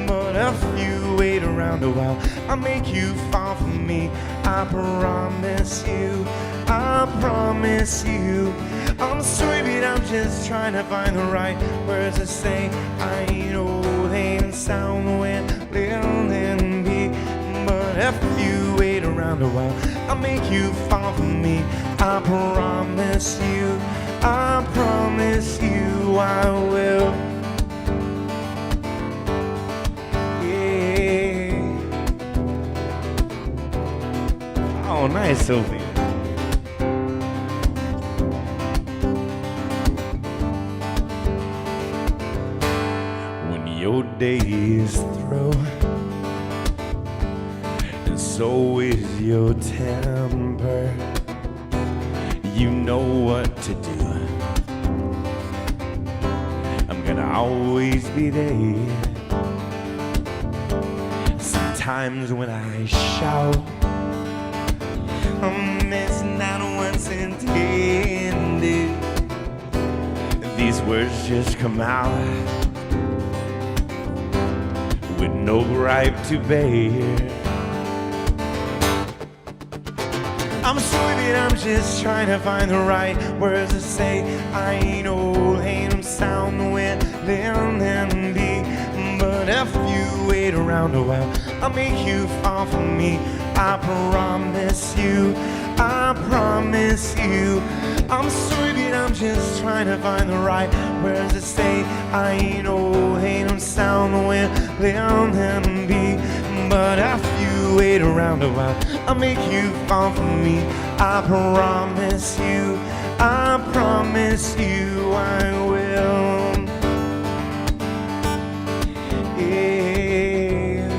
but if you wait around a while, I'll make you fall for me. I promise you, I promise you. I'm sorry, but I'm just trying to find the right words to say. I know they don't sound well, blend and be, but if you wait around a while, I'll make you fall for me. I promise you, I promise you I will. Yeah. Oh, nice, Sophie. When your day is through, so is your temper, you know what to do. I'm gonna always be there. Sometimes when I shout, it's not what's intended. These words just come out with no right to bear. I'm sorry, but I'm just trying to find the right words to say. I know they don't sound well, and be, but if you wait around a while, I'll make you fall for me. I promise you, I promise you. I'm sorry, but I'm just trying to find the right words to say. I know they don't sound well, and be, but if you wait around a while, I'll make you fall for me. I promise you, I promise you I will. Yeah.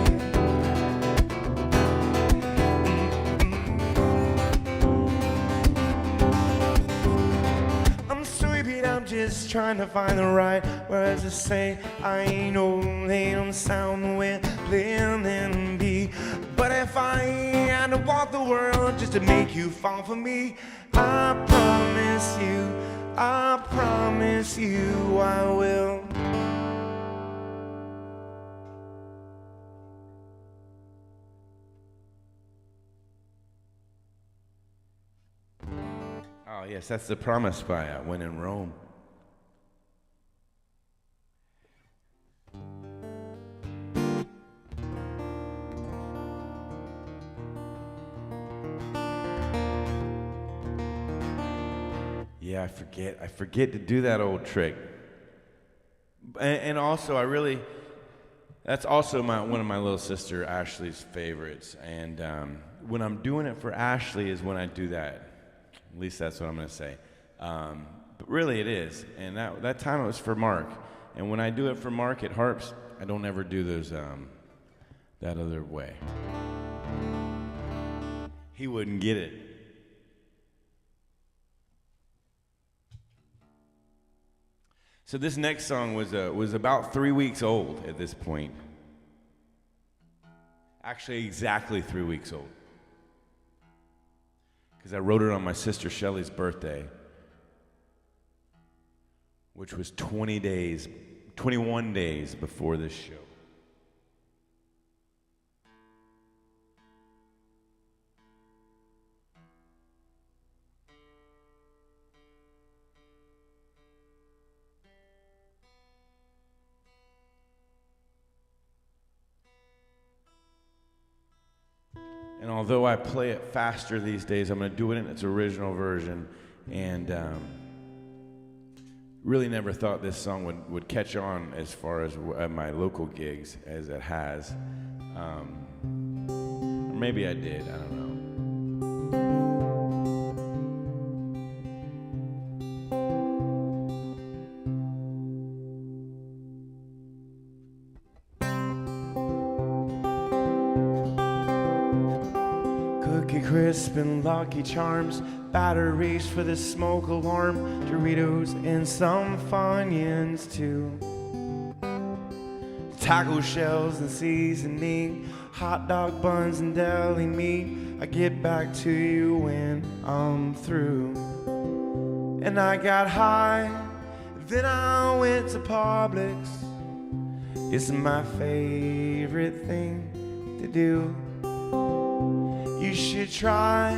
I'm sorry, but I'm just trying to find the right words to say. I know they don't sound well, and be, but if I had to walk the world just to make you fall for me, I promise you, I promise you I will. Oh, yes, that's The Promise by When in Rome. Yeah, I forget to do that old trick. And also, that's also one of my little sister Ashley's favorites. And when I'm doing it for Ashley is when I do that. At least that's what I'm going to say. But really it is. And that time it was for Mark. And when I do it for Mark at Harps, I don't ever do those that other way. He wouldn't get it. So this next song was about 3 weeks old at this point. Actually, exactly 3 weeks old. Because I wrote it on my sister Shelley's birthday, which was 21 days before this show. And although I play it faster these days, I'm going to do it in its original version. And really never thought this song would catch on as far as at my local gigs as it has. Or maybe I did, I don't know. Crisp and Lucky Charms, batteries for the smoke alarm, Doritos and some Funyuns too. Taco shells and seasoning, hot dog buns and deli meat. I get back to you when I'm through. And I got high, then I went to Publix. It's my favorite thing to do. You should try,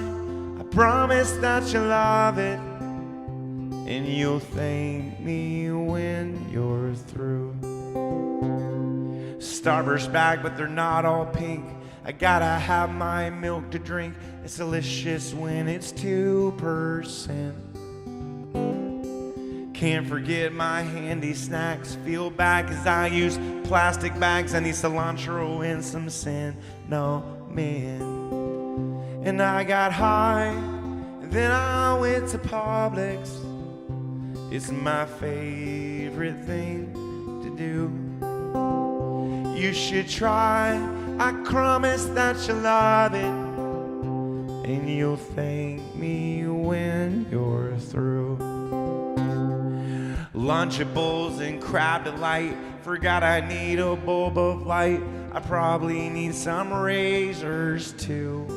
I promise that you'll love it, and you'll thank me when you're through. Starburst bag, but they're not all pink. I gotta have my milk to drink. It's delicious when it's 2%. Can't forget my handy snacks. Feel bad cause I use plastic bags. I need cilantro and some cinnamon. And I got high, and then I went to Publix. It's my favorite thing to do. You should try, I promise that you'll love it, and you'll thank me when you're through. Lunchables and Crab Delight, forgot I need a bulb of light. I probably need some razors too.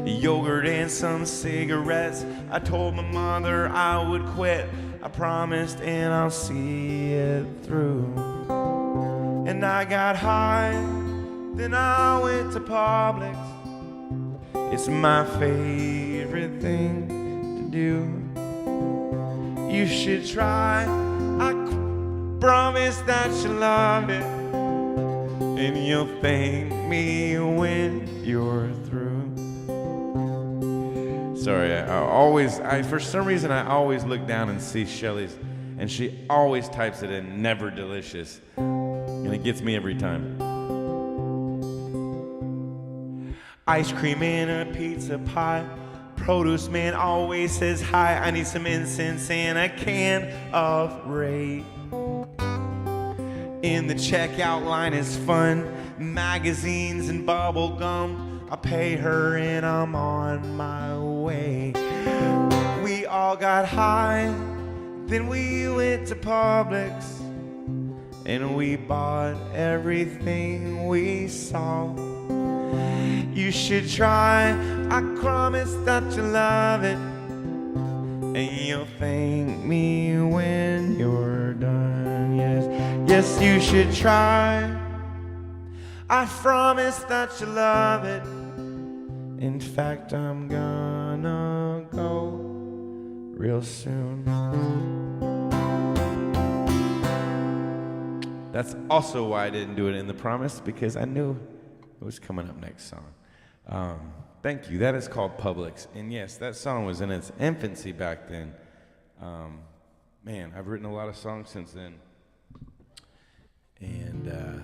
Yogurt and some cigarettes. I told my mother I would quit. I promised and I'll see it through. And I got high, then I went to Publix. It's my favorite thing to do. You should try, I promise that you'll love it, and you'll thank me when you're through. Sorry, for some reason I always look down and see Shelley's, and she always types it in never delicious, and it gets me every time. Ice cream in a pizza pie, produce man always says hi. I need some incense and a can of Raid. In the checkout line is fun, magazines and bubble gum. I pay her and I'm on my way. We all got high, then we went to Publix, and we bought everything we saw. You should try, I promise that you'll love it, and you'll thank me when you're done. Yes, yes, you should try. I promise that you'll love it. In fact, I'm gonna go real soon. That's also why I didn't do it in the promise, because I knew it was coming up next song. Thank you. That is called Publix. And yes, that song was in its infancy back then. Man, I've written a lot of songs since then. And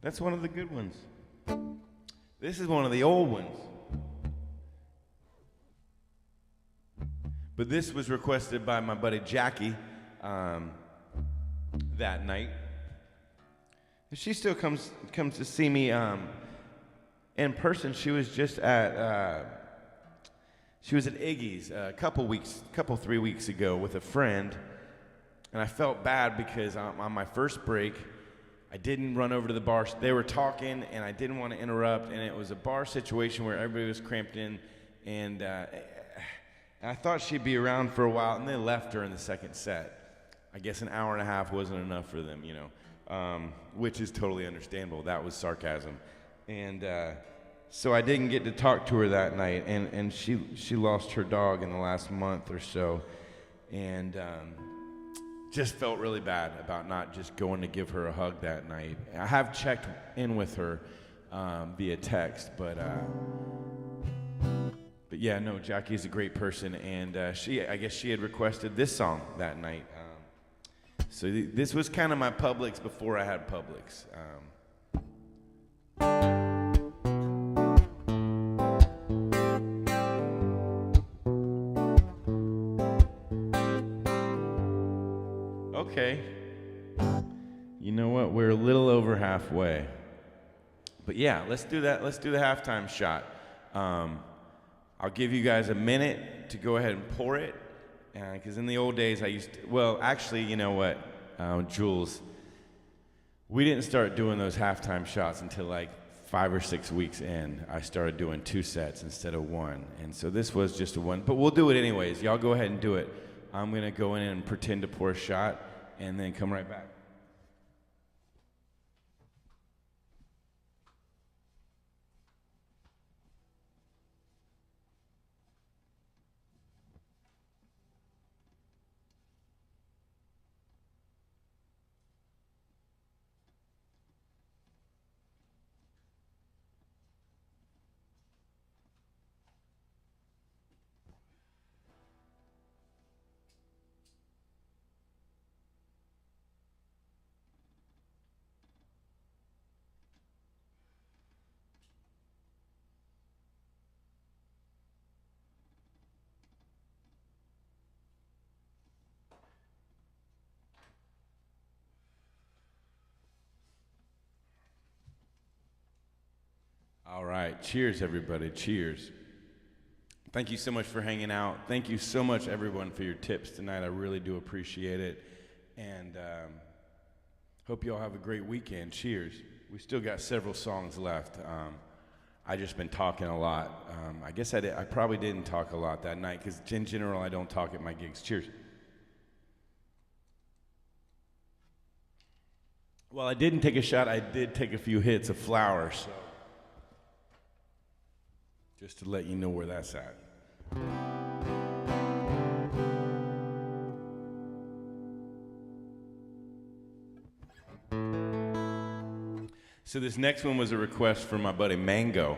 that's one of the good ones. This is one of the old ones. But this was requested by my buddy Jackie that night. She still comes to see me in person. She was just at Iggy's a couple 3 weeks ago with a friend, and I felt bad because on my first break, I didn't run over to the bar. They were talking, and I didn't want to interrupt, and it was a bar situation where everybody was cramped in, and I thought she'd be around for a while, and they left during the second set. I guess an hour and a half wasn't enough for them, which is totally understandable. That was sarcasm. And so I didn't get to talk to her that night, and she lost her dog in the last month or so, and just felt really bad about not just going to give her a hug that night. I have checked in with her via text, but yeah, no, Jackie's a great person, and I guess she had requested this song that night. So this was kind of my Publix before I had Publix. Okay. You know what? We're a little over halfway. But yeah, let's do that. Let's do the halftime shot. I'll give you guys a minute to go ahead and pour it. Because in the old days, actually, you know what, Jules, we didn't start doing those halftime shots until like 5 or 6 weeks in. I started doing 2 sets instead of 1. And so this was just a 1, but we'll do it anyways. Y'all go ahead and do it. I'm going to go in and pretend to pour a shot and then come right back. All right, cheers, everybody, cheers. Thank you so much for hanging out. Thank you so much, everyone, for your tips tonight. I really do appreciate it, and hope you all have a great weekend. Cheers. We still got several songs left. I just been talking a lot. I guess I probably didn't talk a lot that night, because in general, I don't talk at my gigs. Cheers. Well, I didn't take a shot. I did take a few hits of flour, so just to let you know where that's at. So this next one was a request from my buddy Mango.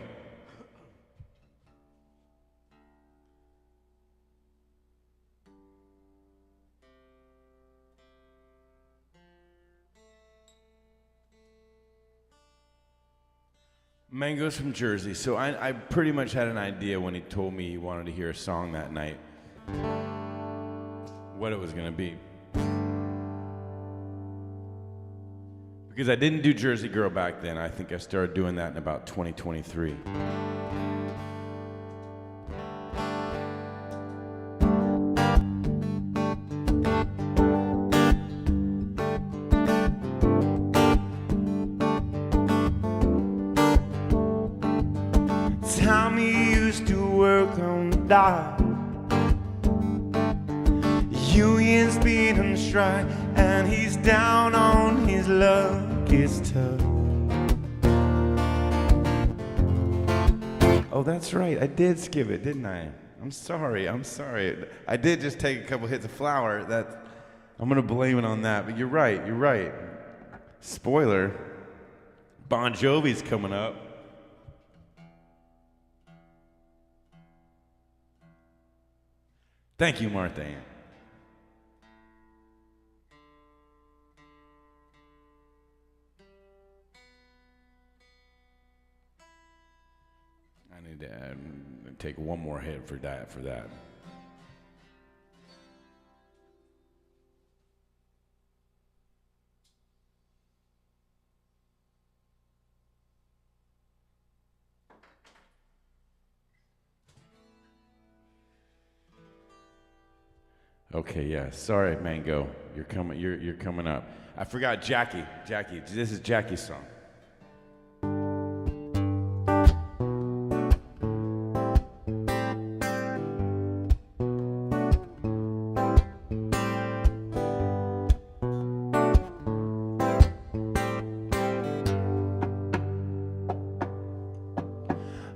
Mango's from Jersey, so I pretty much had an idea when he told me he wanted to hear a song that night, what it was going to be. Because I didn't do Jersey Girl back then. I think I started doing that in about 2023. Tommy used to work on the dock Union's beat him strike, and he's down on his luck. It's tough. Oh, that's right. I did skip it, didn't I? I'm sorry. I did just take a couple hits of flour. I'm gonna blame it on that. But you're right. Spoiler. Bon Jovi's coming up. Thank you, Martha Ann. I need to take one more hit for that. Okay, yeah. Sorry, Mango. You're coming up. I forgot Jackie. This is Jackie's song.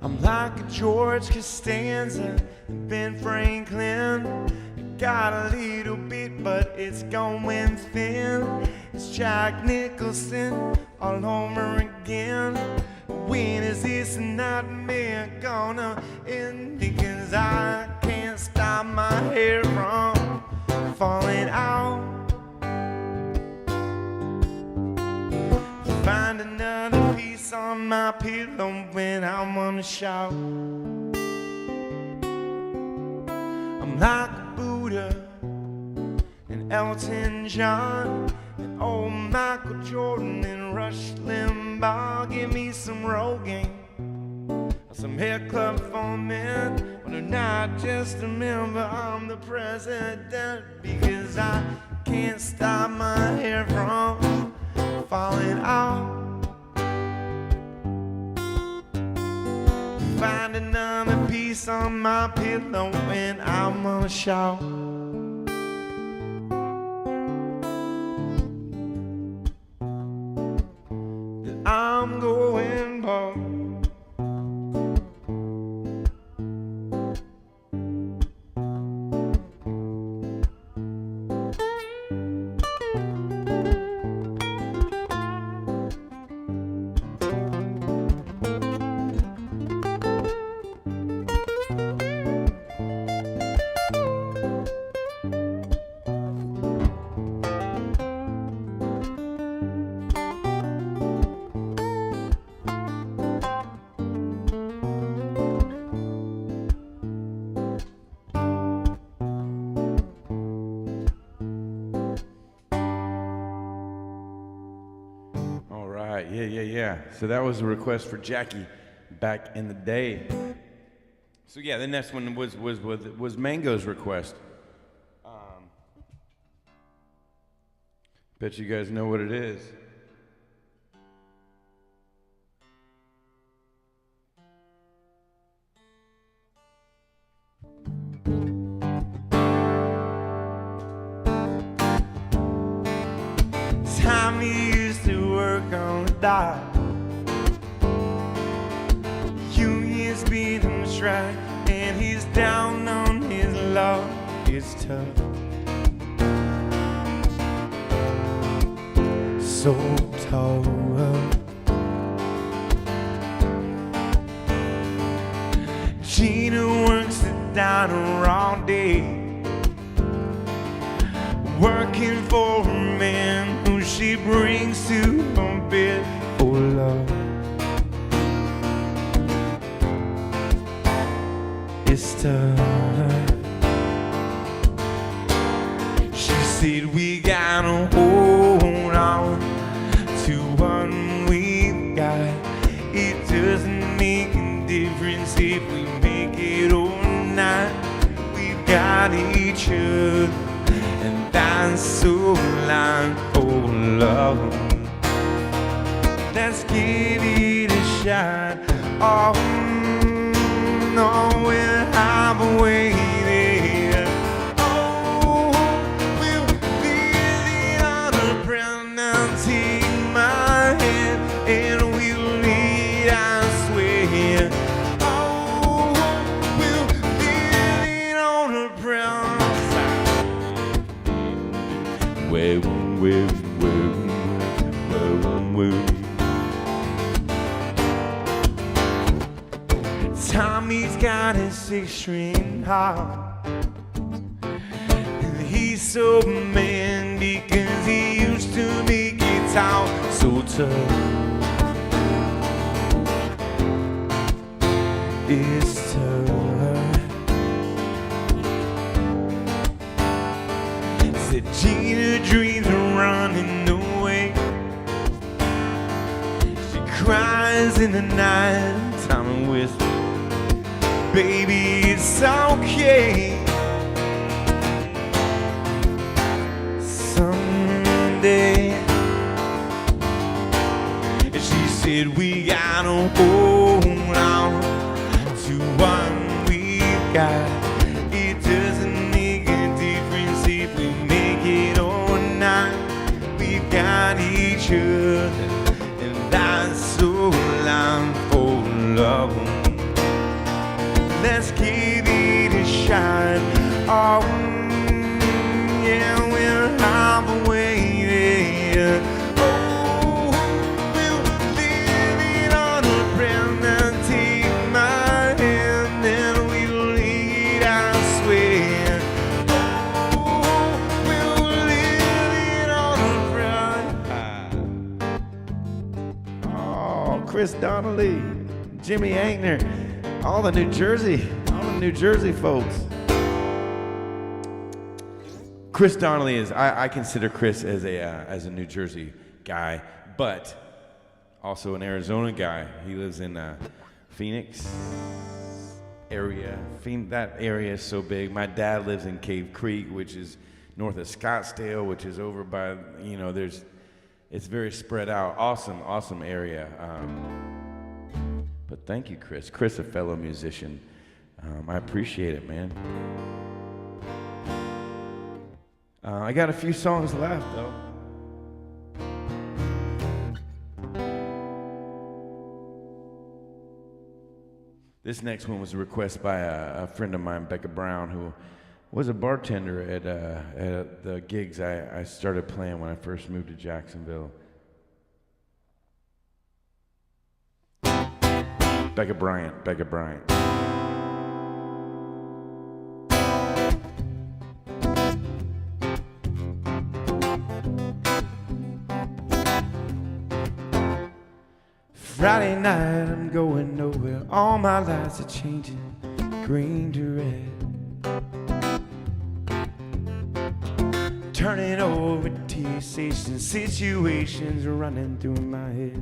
I'm like a George Costanza and Ben Franklin. Got a little bit, but it's going thin. It's Jack Nicholson all over again. When is this nightmare gonna end? Because I can't stop my hair from falling out. Find another piece on my pillow when I'm gonna shout. I'm like Buddha and Elton John and old Michael Jordan and Rush Limbaugh. Give me some Rogaine, some hair club for men. But I'm not just a member, I'm the president. Because I can't stop my hair from falling out. Find another piece on my pillow and I'm gonna shout. That I'm going bald. Yeah. So that was a request for Jackie back in the day. So yeah, the next one was Mango's request. Bet you guys know what it is. Time he used to work on the dock. Union's beat him strike, and he's down on his luck. It's tough. So tough. Gina works at diner all day, working for a man who she brings to her bed for love. It's tough. She said we gotta hold on to what we've got. It doesn't make a difference if we make it or not. We've got each other, and that's so like oh love. Let's give it a shot. Oh no, we'll have waited. Oh, Johnny's got a 6-string heart, and he's so mad because he used to make it out so tough. It's tough. Said Gina dreams are running away. She cries in the night time and whispers, baby, it's okay. Someday, she said we gotta hold on to what we got. It doesn't make a difference if we make it or not. We've got each other, and that's so long for love. Let's give it a shot. Oh, yeah, we're halfway there. Oh, we'll live it on a prayer. Now take my hand and we'll lead, I swear. Oh, we'll live it on a prayer. Oh, Chris Donnelly, Jimmy Ankner, all the New Jersey folks. Chris Donnelly is, I consider Chris as a New Jersey guy, but also an Arizona guy. He lives in Phoenix area. That area is so big. My dad lives in Cave Creek, which is north of Scottsdale, which is over by, it's very spread out. Awesome area. But thank you, Chris. Chris, a fellow musician. I appreciate it, man. I got a few songs left, though. This next one was a request by a friend of mine, Becca Brown, who was a bartender at the gigs I started playing when I first moved to Jacksonville. Becca Bryant. Friday night, I'm going nowhere. All my lights are changing, green to red. Turning over T stations, situations running through my head.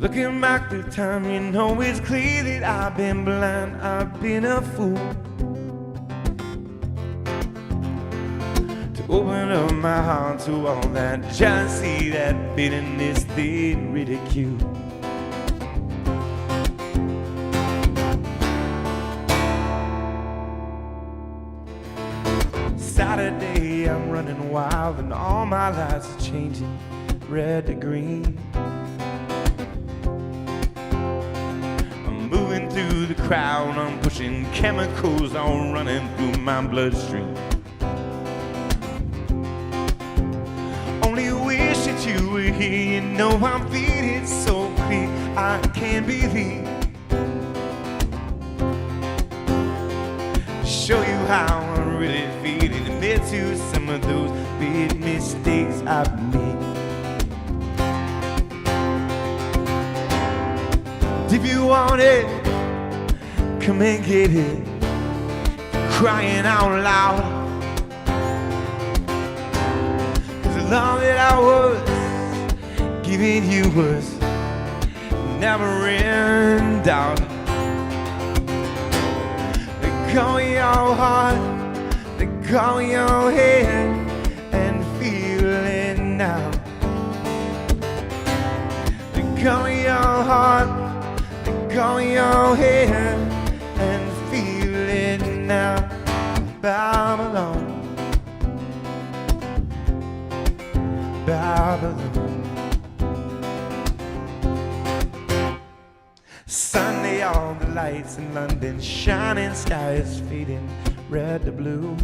Looking back through time, it's clear that I've been blind, I've been a fool. To open up my heart to all that jealousy, that bitterness, that ridicule. Saturday, I'm running wild and all my lights are changing, red to green. Moving through the crowd, I'm pushing chemicals all running through my bloodstream. Only wish that you were here, I'm feeling so clear, I can't believe. Show you how I'm really feeling, admit to some of those big mistakes I've made. If you want it, come and get it. Crying out loud. 'Cause the love that I was giving you was never in doubt. Let go of your heart, let go of your head, and feel it now. Let go of your heart, go your head and feel it now. Babylon, Babylon. Sunday, all the lights in London, shining skies fading red to blue.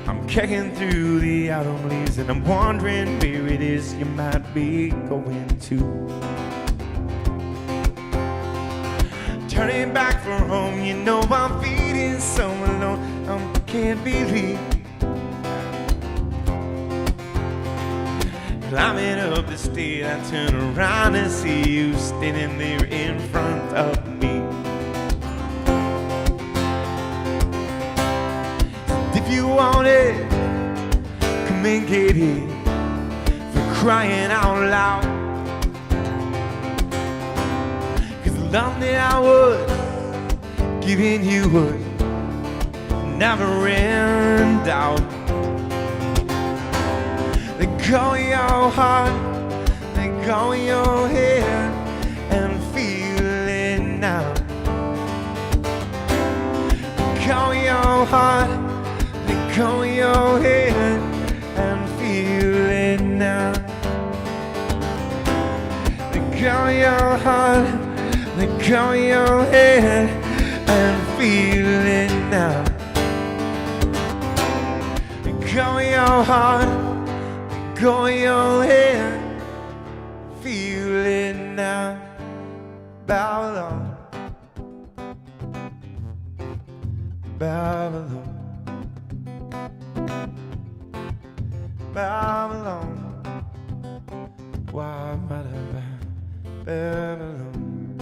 I'm kicking through the autumn leaves, and I'm wondering where it is you might be going to. Turning back for home, you know I'm feeling so alone. I can't believe climbing up the stairs, I turn around and see you standing there in front of me. If you want it, come and get it, for crying out loud. 'Cause the love that I was giving you was never in doubt. Let go your heart, let go your head, and feel it now. Let go your heart, let go your head, and feel it now. Let go your heart, let go your head, and feel it now. Let go your heart, go your head, feel it now. Babylon, Babylon, Babylon. Why might I Babylon?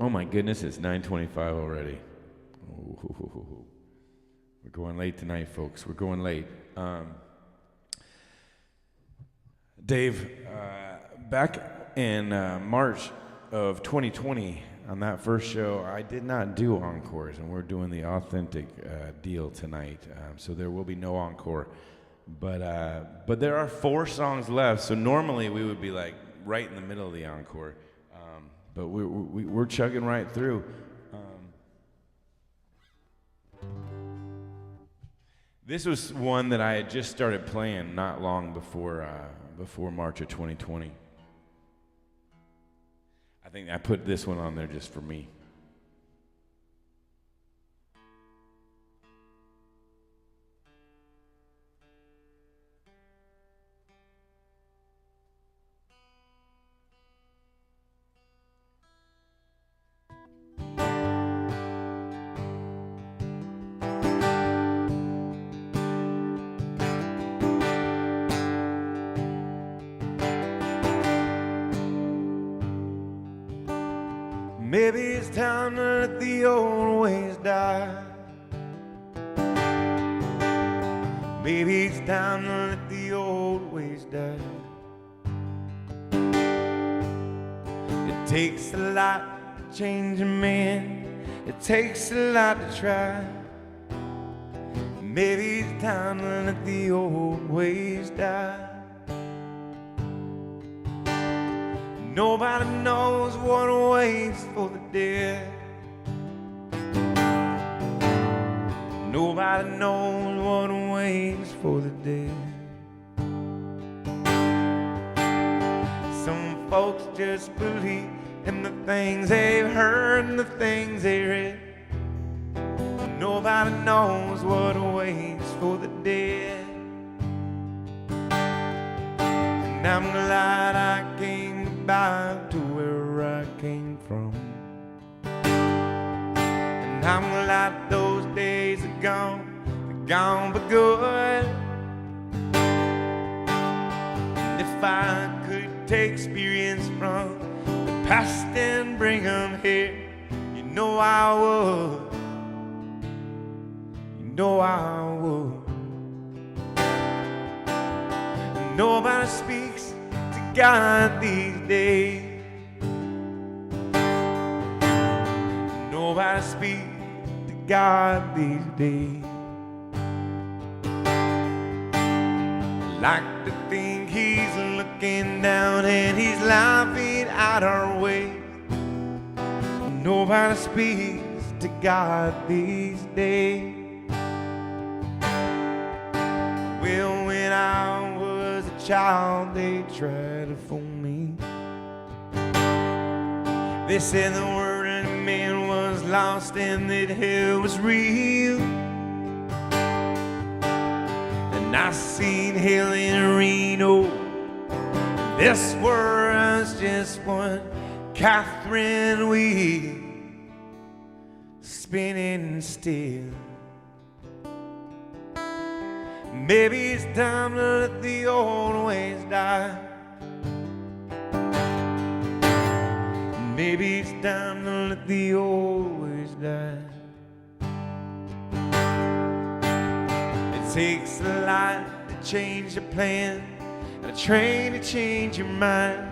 Oh my goodness, it's 9:25 already. Ooh. We're going late tonight, folks. We're going late. Dave, back in March of 2020, on that first show, I did not do encores, and we're doing the authentic deal tonight. So there will be no encore. But there are 4 songs left, so normally we would be like right in the middle of the encore. But we're chugging right through. This was one that I had just started playing not long before March of 2020. I think I put this one on there just for me. Maybe it's time to let the old ways die. Maybe it's time to let the old ways die. It takes a lot to change a man. It takes a lot to try. Maybe it's time to let the old ways die. Nobody knows what waits for the dead. Nobody knows what waits for the dead. Some folks just believe in the things they've heard and the things they read. Nobody knows what waits for the dead. And I'm glad I came back to where I came from. And I'm glad those days are gone for good. And if I could take experience from the past and bring them here, you know I would. You know I would. Nobody speaks to God these days. Nobody speaks to God these days. Like to think he's looking down and he's laughing at our ways. Nobody speaks to God these days. Well, when I was a child, they tried to fool me. They said the word of man was lost and that hell was real. And I seen hell in Reno. This was just one Catherine wheel spinning still. Maybe it's time to let the old ways die. Maybe it's time to let the old ways die. It takes a lot to change your plan, and a train to change your mind.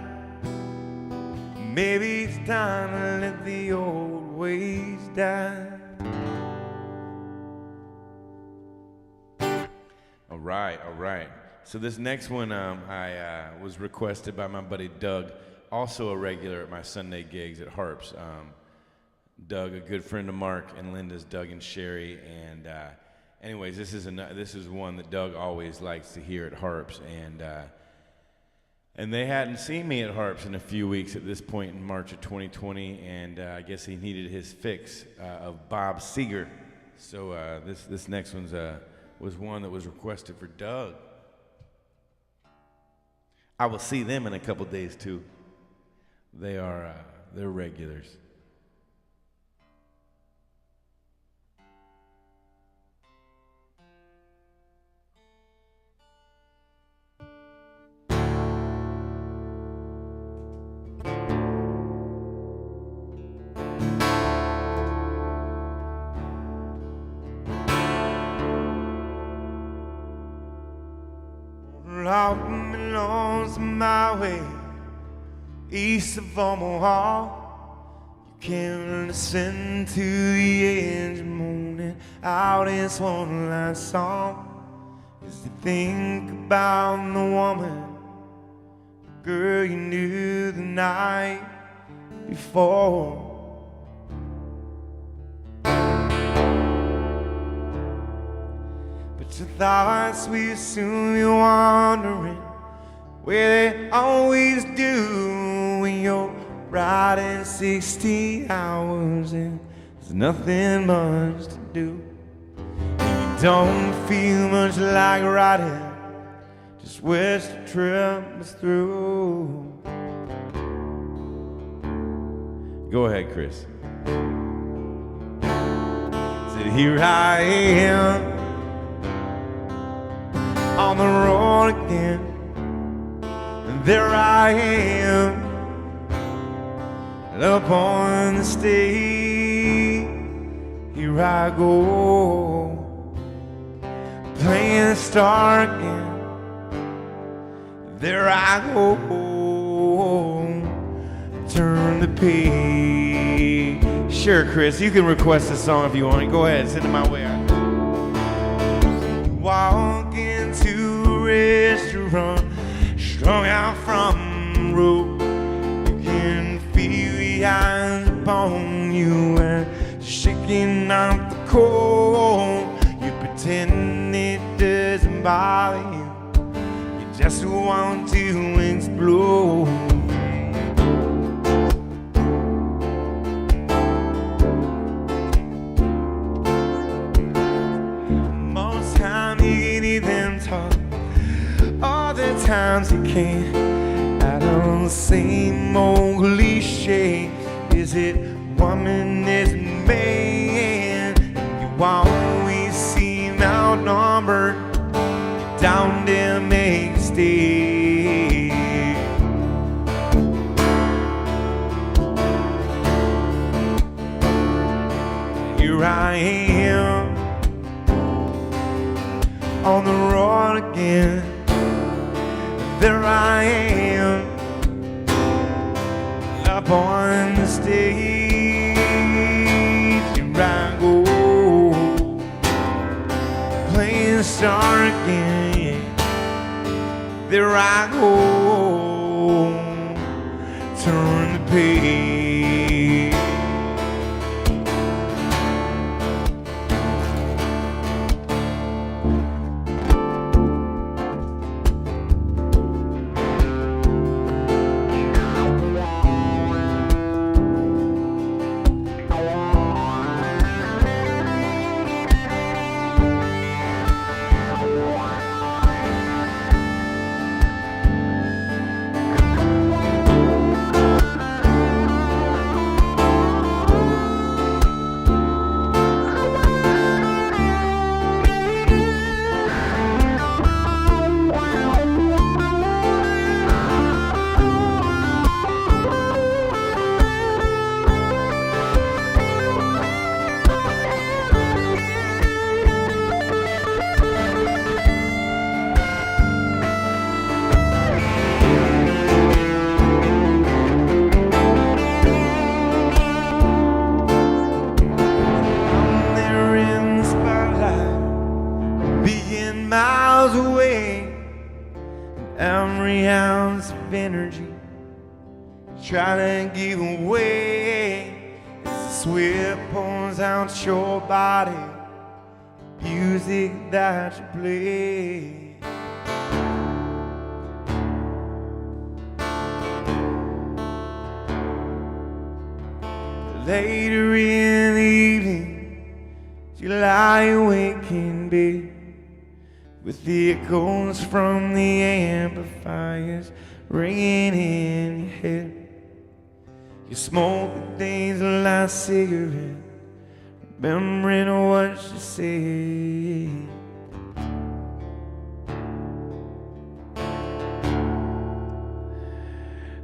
Maybe it's time to let the old ways die. All right. So this next one I was requested by my buddy Doug, also a regular at my Sunday gigs at Harps. Doug, a good friend of Mark and Linda's, Doug and Sherry. And anyways, this is one that Doug always likes to hear at Harps. And they hadn't seen me at Harps in a few weeks at this point in March of 2020, and I guess he needed his fix of Bob Seger. So this next one's was one that was requested for Doug. I will see them in a couple days too. They're regulars. All belongs my way, east of Omaha. You can listen to the engine moaning out its one last song as you think about the woman, the girl you knew the night before. But your thoughts will soon be wandering where they always do when you're riding 60 hours and there's nothing much to do. And you don't feel much like riding, just wish the trip was through. Go ahead, Chris. Said here I am on the road again, and there I am up on the stage. Here I go, playing the star again. There I go, turn the page. Sure, Chris, you can request a song if you want. Go ahead, send it my way. Walk into a restaurant, strung out from the road. You can feel the eyes upon you and shaking out the cold. You pretend it doesn't bother you, you just want to explode. Most times you can hear them talk, other times you can't. Out on the same old cliche, is it woman, is it man? You always seem outnumbered, you're down to make a stay. Here I am on the road again. There I am up on the stage. Here I go, playing the star again. There I go, turn the page. miles away. Every ounce of energy trying to give away as the sweat pours out your body. Music that you play. Later in the evening, you lie awake in bed with the echoes from the amplifiers ringing in your head. You smoke the day's last cigarette, remembering what she said.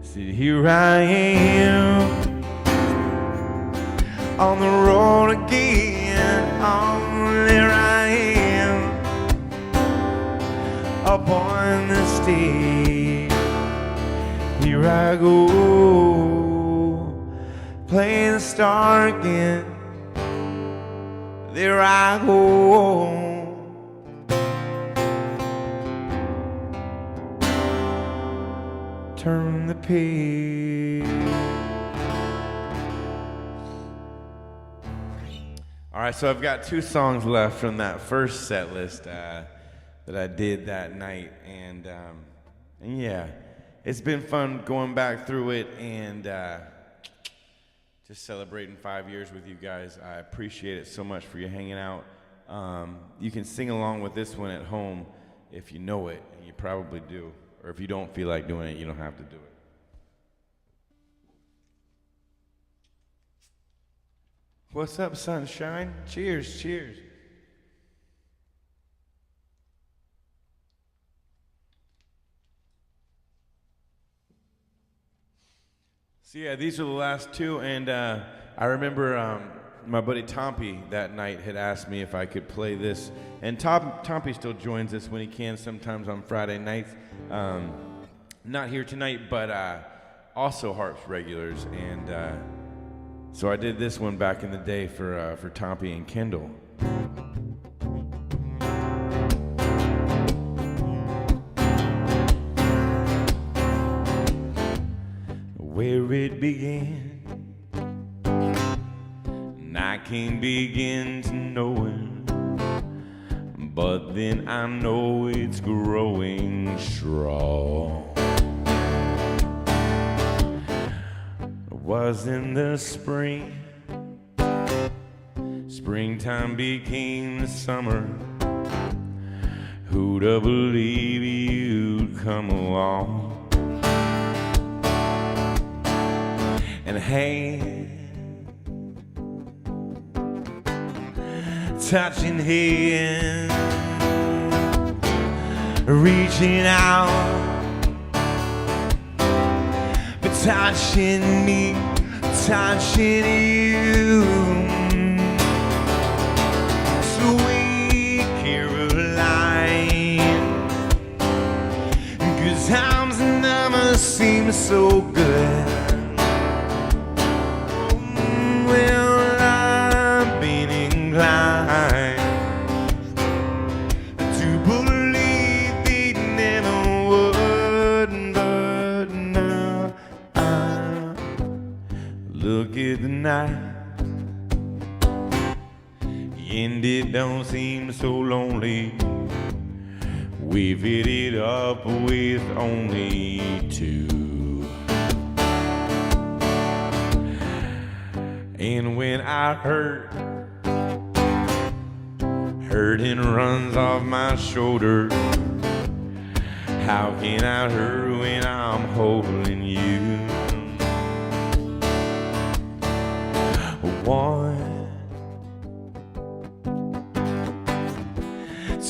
Said, here I am on the road again. Oh, there I am up on the stage. Here I go, playing the star again. There I go, turn the page. All right, so I've got 2 songs left from that first set list that I did that night, and yeah, it's been fun going back through it and just celebrating 5 years with you guys. I appreciate it so much for you hanging out. You can sing along with this one at home if you know it, and you probably do, or if you don't feel like doing it, you don't have to do it. What's up, sunshine? Cheers, cheers. So yeah, these are the last 2, and I remember my buddy Tompi that night had asked me if I could play this, and Tompi still joins us when he can, sometimes on Friday nights. Not here tonight, but also harps regulars, and so I did this one back in the day for Tompi and Kendall. Where it began, and I can't begin to know it, but then I know it's growing strong. It was in the spring, springtime became the summer. Who'd have believed you'd come along? And hand touching hand, reaching out, but touching me, touching you. Sweet Caroline, 'cause times never seem so good. Well, I've been inclined to believe it never would, but now I look at the night, and it don't seem so lonely. We've hit it up with only 2. And when I hurting runs off my shoulder, how can I hurt when I'm holding you? One,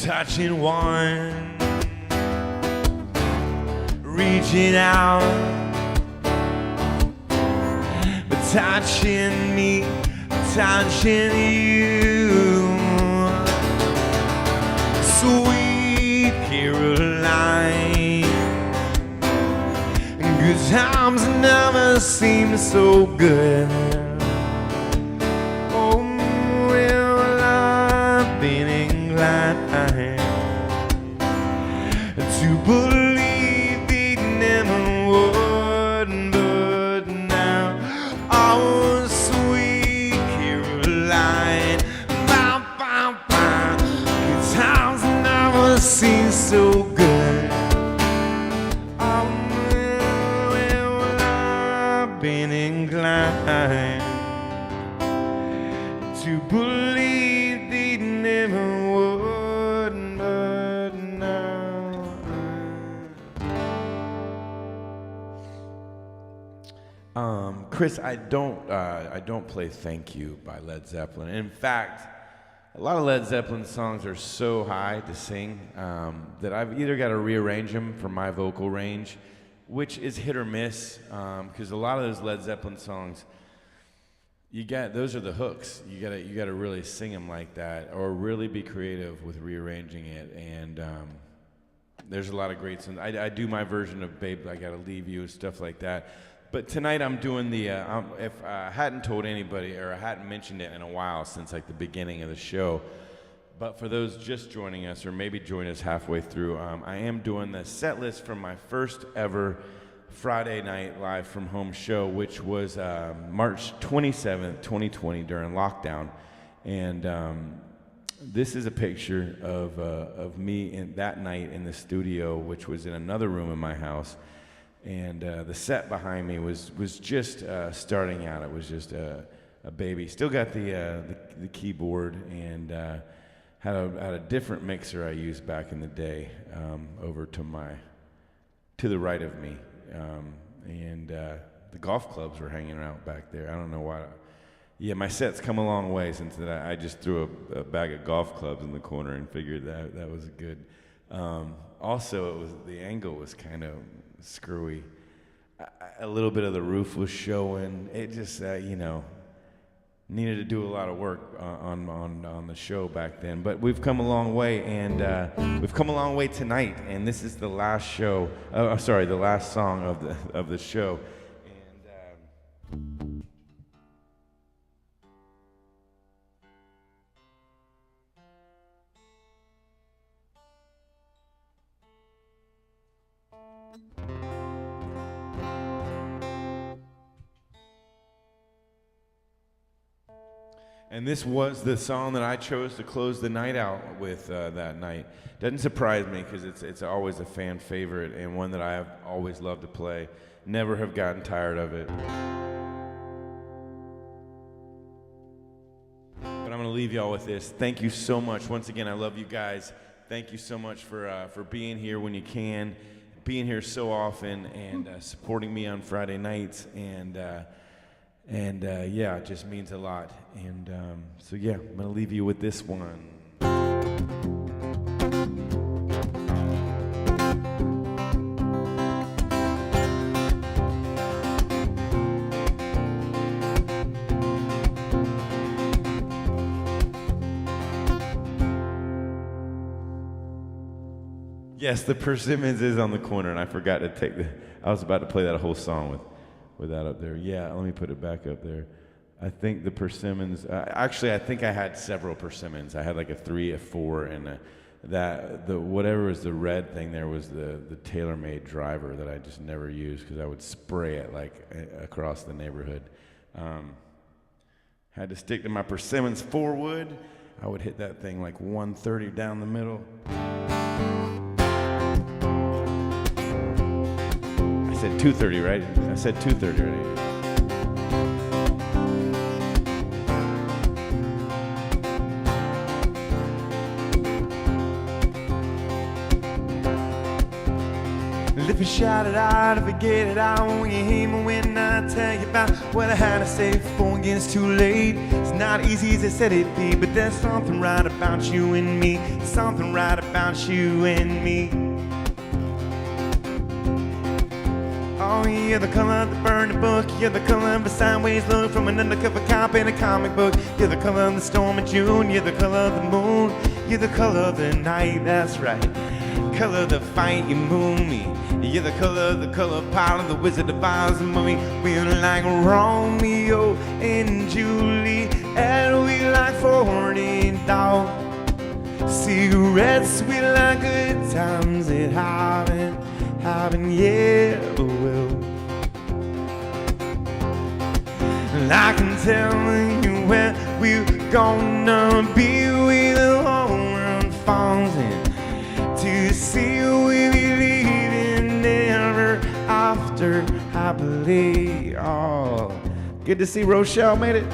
touching one, reaching out, but touching me, touching you. Sweet Caroline, good times never seem so good. Oh, well, I've been inclined seems so good. Oh, well, I've been inclined to believe they never would, but now Chris, I don't play "Thank You" by Led Zeppelin. In fact, a lot of Led Zeppelin songs are so high to sing that I've either got to rearrange them for my vocal range, which is hit or miss, because a lot of those Led Zeppelin songs, those are the hooks. You gotta really sing them like that, or really be creative with rearranging it. And there's a lot of great songs. I do my version of "Babe, I Gotta Leave You" and stuff like that. But tonight I'm doing the, if I hadn't told anybody, or I hadn't mentioned it in a while since like the beginning of the show, but for those just joining us, or maybe join us halfway through, I am doing the set list from my first ever Friday night live from home show, which was March 27th, 2020 during lockdown. And this is a picture of me that night in the studio, which was in another room in my house. And the set behind me was just starting out. It was just a baby. Still got the keyboard, and had a different mixer I used back in the day over to the right of me, and the golf clubs were hanging out back there. I don't know why. Yeah, my set's come a long way since that. I just threw a bag of golf clubs in the corner and figured that was good. Also, the angle was kind of screwy. A little bit of the roof was showing. It just, needed to do a lot of work on the show back then. But we've come a long way, and we've come a long way tonight. And this is the last show. The last song of the show. And this was the song that I chose to close the night out with that night. Doesn't surprise me, because it's always a fan favorite and one that I have always loved to play. Never have gotten tired of it. But I'm going to leave y'all with this. Thank you so much. Once again, I love you guys. Thank you so much for being here when you can, being here so often, and supporting me on Friday nights. And yeah, it just means a lot. And so yeah, I'm gonna leave you with this one. Yes, the Persimmons is on the corner, and I forgot to I was about to play that whole song with that up there. Yeah, let me put it back up there. I think the Persimmons, actually I think I had several Persimmons. I had like a 3, a 4, and whatever was the red thing there was the tailor-made driver that I just never used, because I would spray it like across the neighborhood. Had to stick to my Persimmons 4-wood. I would hit that thing like 130 down the middle. I said 230, right? I said 230, right? If you shout it out, if you get it out, when you hear me when I tell you about what I had to say before it gets too late. It's not easy as I said it'd be, but there's something right about you and me. Something right about you and me. Oh, you're the color of the burning book. You're the color of a sideways look from an undercover cop in a comic book. You're the color of the storm in June. You're the color of the moon. You're the color of the night, that's right. Color of the fight, you move me. You're the color pile of the Wizard of Oz movie. We're like Romeo and Juliet. We like 40 dogs. Cigarettes, we like good times at having, yeah, well. And I can tell you where we're gonna be with the whole world falls in. happily. Oh, good to see Rochelle made it.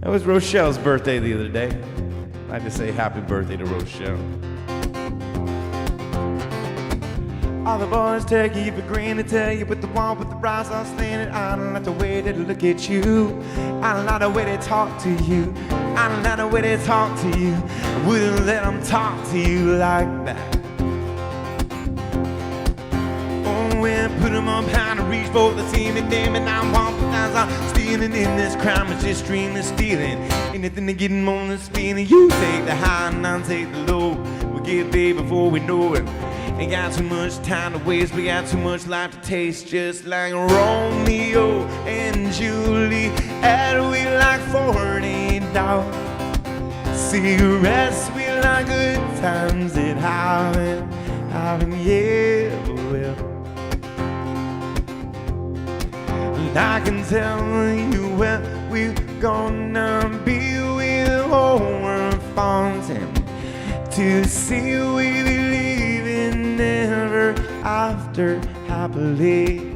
That was Rochelle's birthday the other day. I'd like to say happy birthday to Rochelle. All the boys take you for granted, tell you with the wall, with the rise on standing. I don't like the way they look at you. I don't like the way they talk to you. I don't like the way they talk to you. I wouldn't let them talk to you like that. Oh, well, put them up high to reach for the team and damn it, I'm walking as I'm stealing in this crime. It's just streaming, stealing. Anything to get them on the spin. You take the high and I'll take the low. We'll get paid before we know it. Ain't got too much time to waste, we got too much life to taste. Just like Romeo and Juliet, we like $40. Cigarettes, we like good times at having, yeah, well. And I can tell you where we're gonna be with the whole world fountain to see we believe in never after happily.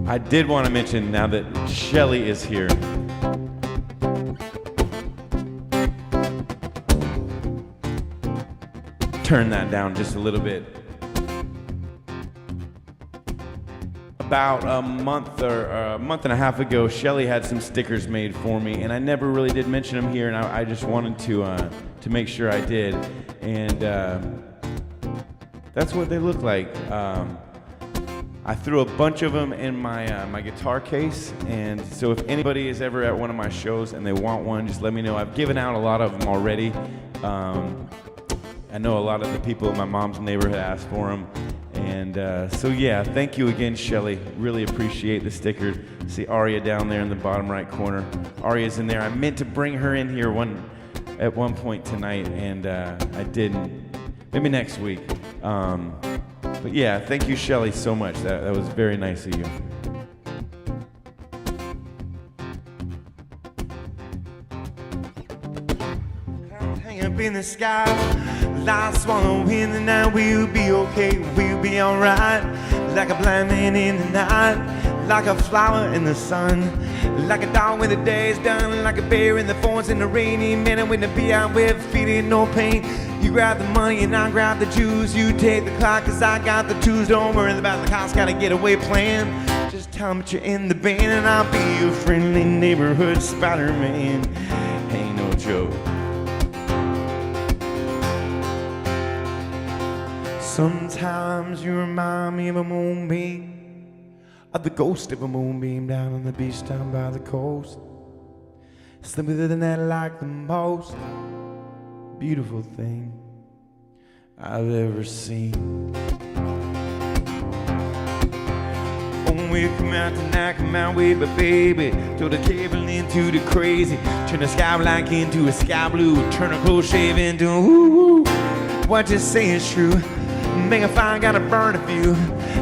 I did want to mention now that Shelly is here. Turn that down just a little bit. About a month and a half ago, Shelly had some stickers made for me, and I never really did mention them here, and I just wanted to make sure I did. And that's what they look like. I threw a bunch of them in my guitar case, and so if anybody is ever at one of my shows and they want one, just let me know. I've given out a lot of them already. I know a lot of the people in my mom's neighborhood asked for them, and so yeah, thank you again, Shelly. Really appreciate the stickers. See Aria down there in the bottom right corner. Aria's in there. I meant to bring her in here at one point tonight, and I didn't. Maybe next week. But yeah, thank you, Shelly, so much. That was very nice of you. Hang up in the sky, lights swallow in the night. We'll be okay, we'll be alright. Like a blind man in the night, like a flower in the sun, like a dog when the day is done, like a bear in the forest in the rainy minute when the be out with feeling no pain. You grab the money and I grab the juice. You take the clock cause I got the tools. Don't worry about the cost, got a getaway plan. Just tell me that you're in the band and I'll be your friendly neighborhood Spider-Man. Ain't no joke. Sometimes you remind me of a moonbeam, of the ghost of a moonbeam down on the beach down by the coast. Slimmer than that, like the most beautiful thing I've ever seen. When we come out tonight, come out with my baby. Throw the cable into the crazy. Turn the sky black into a sky blue. Turn a close shave into ooh. What you say is true. Make a fire, gotta burn a few.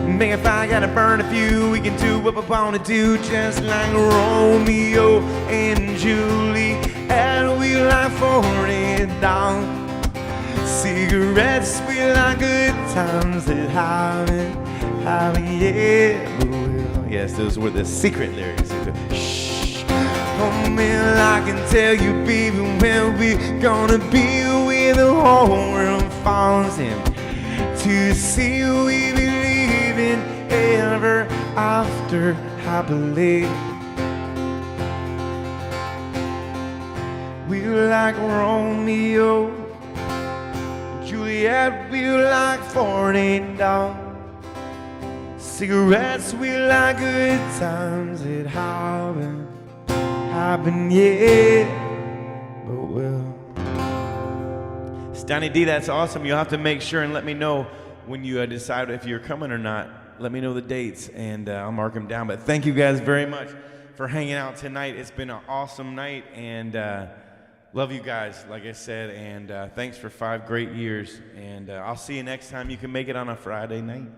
Make a fire, gotta burn a few. We can do what we wanna do, just like Romeo and Juliet. And we like $40. Cigarettes, we like good times that having, yeah. Well, yes, those were the secret lyrics. Shh. Oh man, I can tell you, baby, where we gonna be where the whole world falls in. To see we believe in ever after happily. We like Romeo, Juliet, we like $40. Cigarettes, we like good times that happen, yeah. But well. Donnie D, that's awesome. You'll have to make sure and let me know when you decide if you're coming or not. Let me know the dates, and I'll mark them down. But thank you guys very much for hanging out tonight. It's been an awesome night, and love you guys, like I said, and thanks for 5 great years. And I'll see you next time you can make it on a Friday night.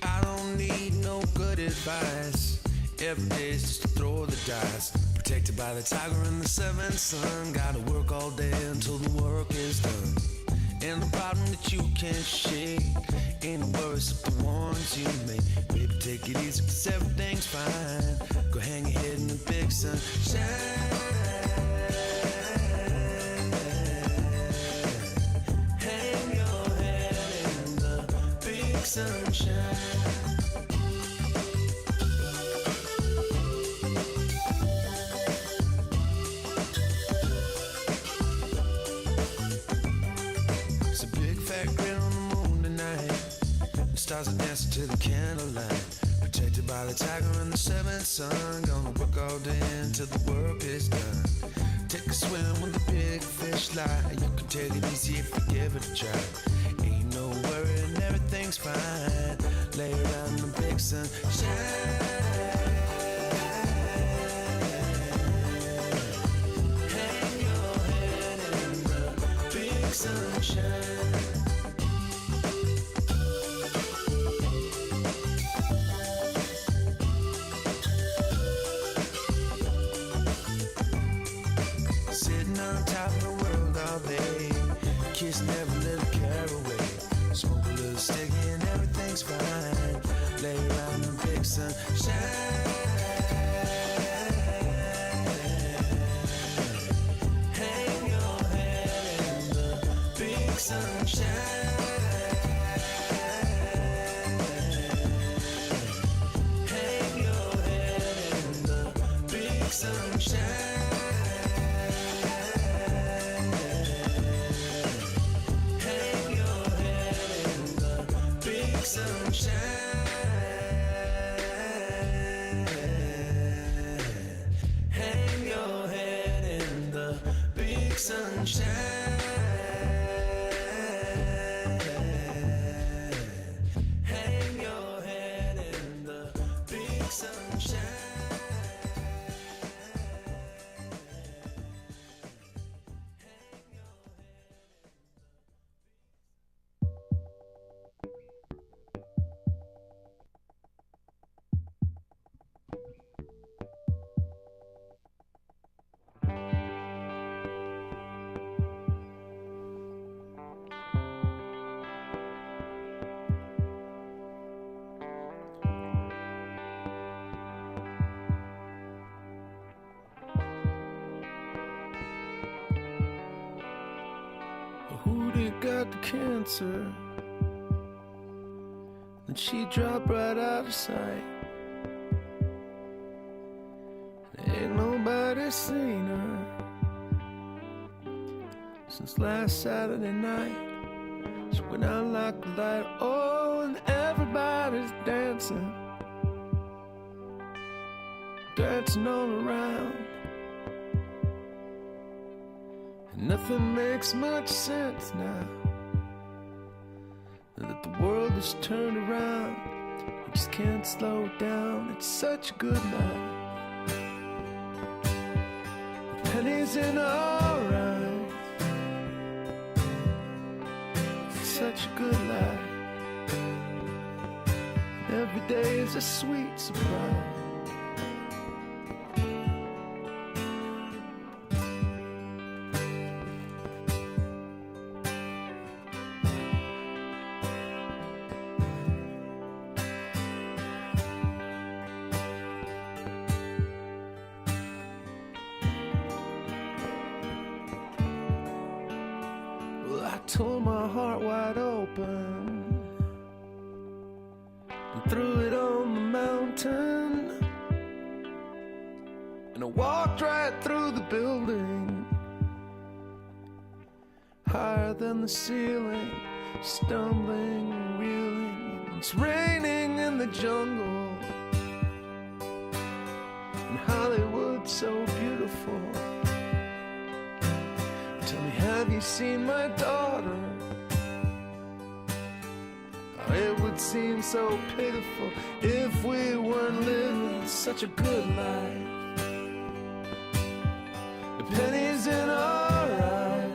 I don't need no good advice. Every day's just to throw the dice. Protected by the tiger and the seventh son. Gotta work all day until the work is done. And the problem that you can't shake ain't worse of the ones you make. Baby, take it easy, 'cause everything's fine. Go hang your head in the big sunshine. Hang your head in the big sunshine. It's a big fat grin on the moon tonight. The stars are dancing to the candlelight. Protected by the tiger and the seventh son. Gonna work all day until the work is done. Take a swim with the big fish lie. You can take it easy if you give it a try. Ain't no worry and everything's fine. Lay around in the big sunshine. Hang your head in the big sunshine. Sitting on top of the world all day. Kissing every little care away. Smoke a little sticky and everything's fine. Lay around in the big sunshine. Hang your head in the big sunshine. Hang your head in the big sunshine. Hang your head in the big sunshine. Hang your head in the big sunshine. Hang your head in the big sunshine. Who did got the cancer? And she dropped right out of sight. Ain't nobody seen her since last Saturday night. She went out like a light, oh, and everybody's dancing, dancing all around. Nothing makes much sense now, that the world has turned around. You just can't slow it down. It's such a good life. Pennies in our eyes. It's such a good life. Every day is a sweet surprise. I tore my heart wide open and threw it on the mountain, and I walked right through the building, higher than the ceiling, stumbling, reeling, It's raining in the jungle, and Hollywood's so beautiful. Tell me, have you seen my daughter? Oh, it would seem so pitiful if we weren't living such a good life. The pennies in our eyes,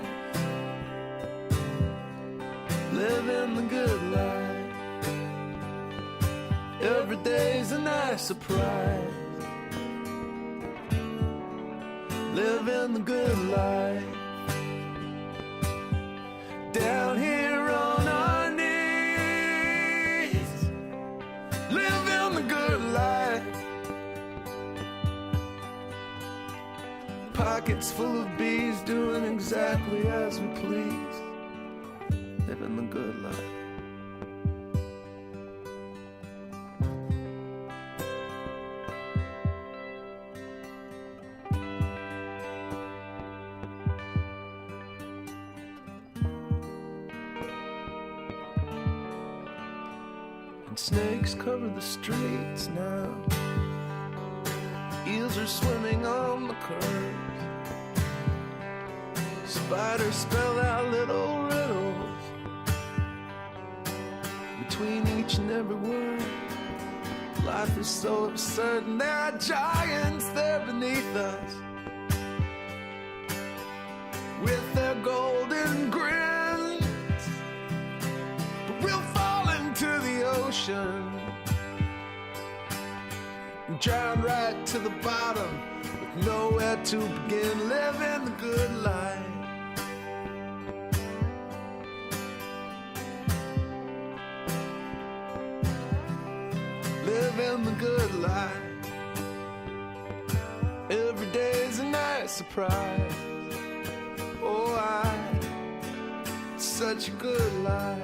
living the good life. Every day's a nice surprise, living the good life. Down here on our knees, living the good life. Pockets full of bees, doing exactly as we please, living the good life. And snakes cover the streets now. Eels are swimming on the curb. Spiders spell out little riddles between each and every word. Life is so absurd, and there are giants there beneath us with their golden grins. But we'll fall into the ocean and drown right to the bottom with nowhere to begin, living the good life. Living the good life. Every day's a nice surprise. Oh, it's such a good life.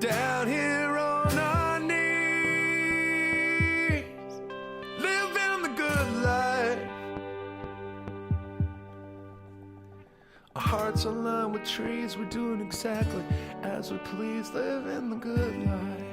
Down here on our knees, living the good life. Our hearts are lined with trees, we're doing exactly as we please, living the good life.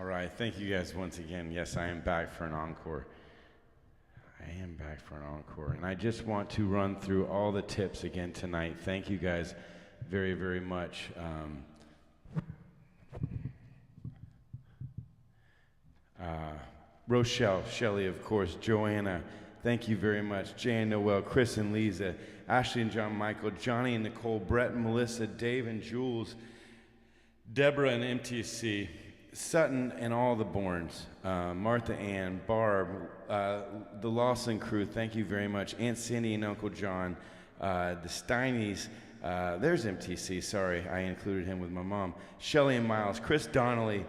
All right, thank you guys once again. Yes, I am back for an encore. And I just want to run through all the tips again tonight. Thank you guys very, very much. Rochelle, Shelley, of course, Joanna, thank you very much. Jay and Noel, Chris and Lisa, Ashley and John Michael, Johnny and Nicole, Brett and Melissa, Dave and Jules, Deborah and MTC, Sutton and all the Bournes, Martha Ann, Barb, the Lawson crew, thank you very much. Aunt Cindy and Uncle John, the Steinies, there's MTC, sorry, I included him with my mom. Shelley and Miles, Chris Donnelly,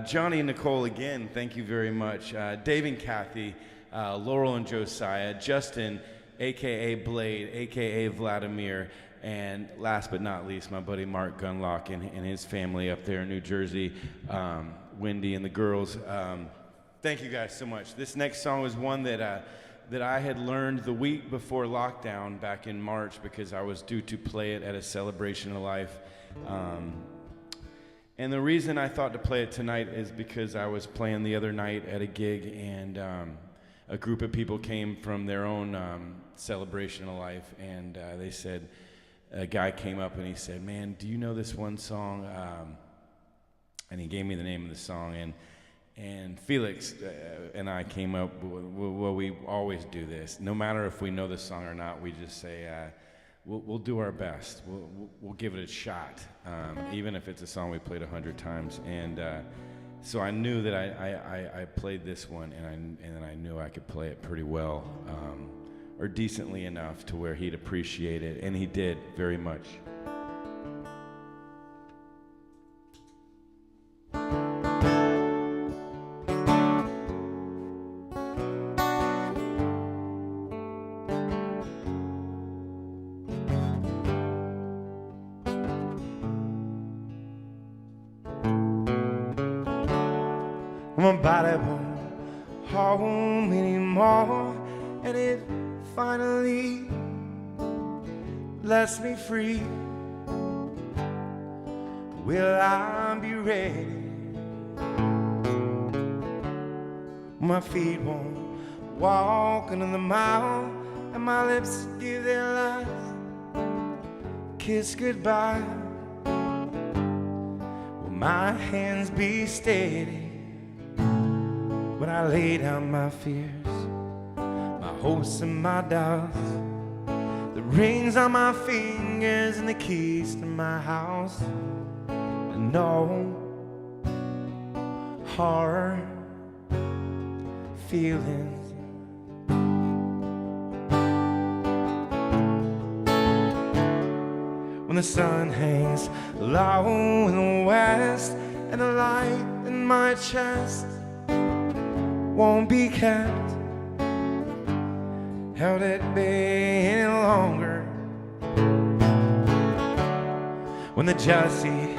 Johnny and Nicole again, thank you very much. Dave and Kathy, Laurel and Josiah, Justin, a.k.a. Blade, a.k.a. Vladimir, and last but not least, my buddy Mark Gunlock and his family up there in New Jersey, Wendy and the girls. Thank you guys so much. This next song is one that I had learned the week before lockdown back in March because I was due to play it at a celebration of life. And the reason I thought to play it tonight is because I was playing the other night at a gig and a group of people came from their own celebration of life and they said, a guy came up and he said, man, do you know this one song? And he gave me the name of the song. And Felix and I came up, well, we always do this. No matter if we know the song or not, we just say, we'll do our best. We'll give it a shot, even if it's a song we played 100 times. And so I knew that I played this one, and then I knew I could play it pretty well. Or decently enough to where he'd appreciate it, and he did very much. My body won't hold me anymore, and it finally lets me free. Will I be ready? My feet won't walk another mile, and my lips give their last kiss goodbye. Will my hands be steady when I lay down my fears, my hopes and my doubts, the rings on my fingers and the keys to my house, and no hard feelings. When the sun hangs low in the west and the light in my chest won't be kept, held at bay any longer. When the jealousy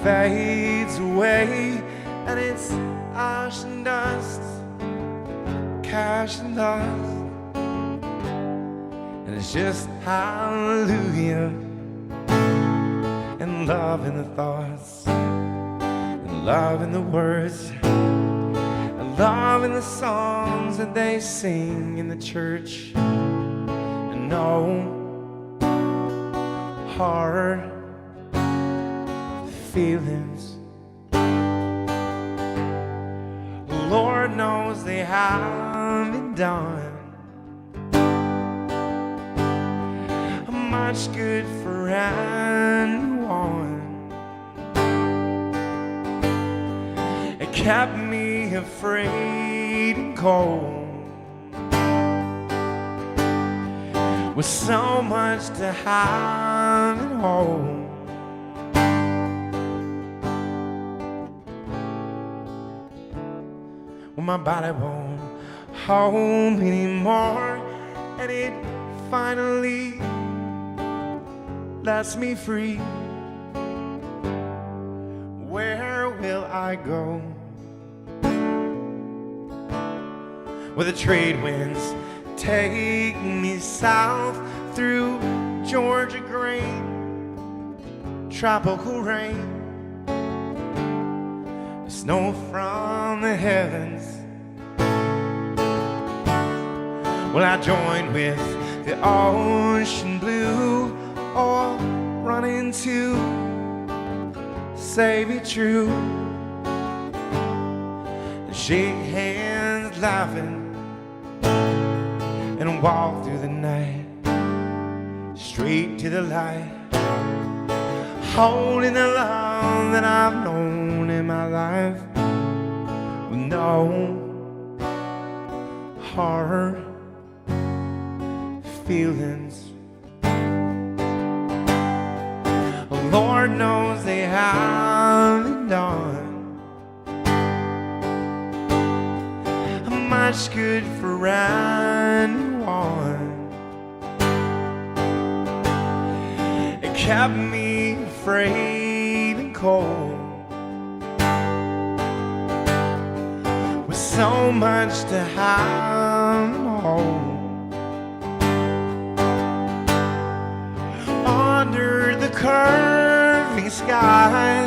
fades away and it's ash and dust, cash and dust, and it's just hallelujah and love in the thoughts and love in the words, love in the songs that they sing in the church, and no hard feelings. Lord knows they have been done much good for anyone. It kept me afraid and cold, with so much to have and hold. When my body won't hold me anymore, and it finally lets me free, where will I go? Where the trade winds take me south through Georgia grain, tropical rain, snow from the heavens. Well, I joined with the ocean blue, or running to say be true, and shake hands laughing and walk through the night straight to the light, holding the love that I've known in my life, with no hard feelings. Lord knows they haven't done much good for anyone. It kept me afraid and cold, with so much to have and hold. Under the curving sky,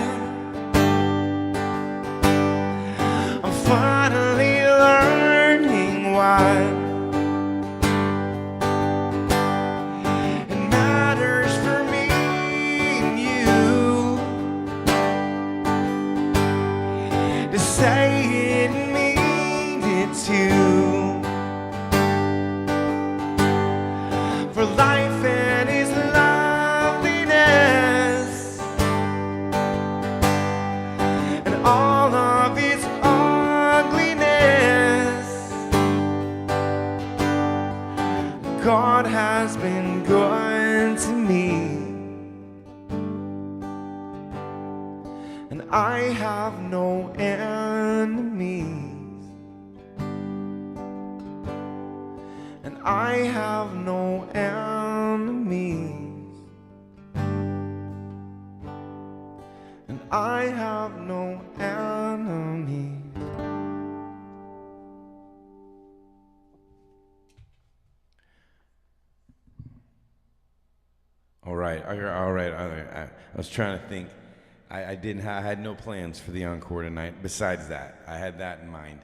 I'm finally learning why it matters for me and you to say it and mean it too. For life and its loveliness, and all of its ugliness, God has been good to me, and I have no enemies, and I have no enemies, and I have no enemies. All right. I was trying to think. I had no plans for the encore tonight. Besides that, I had that in mind.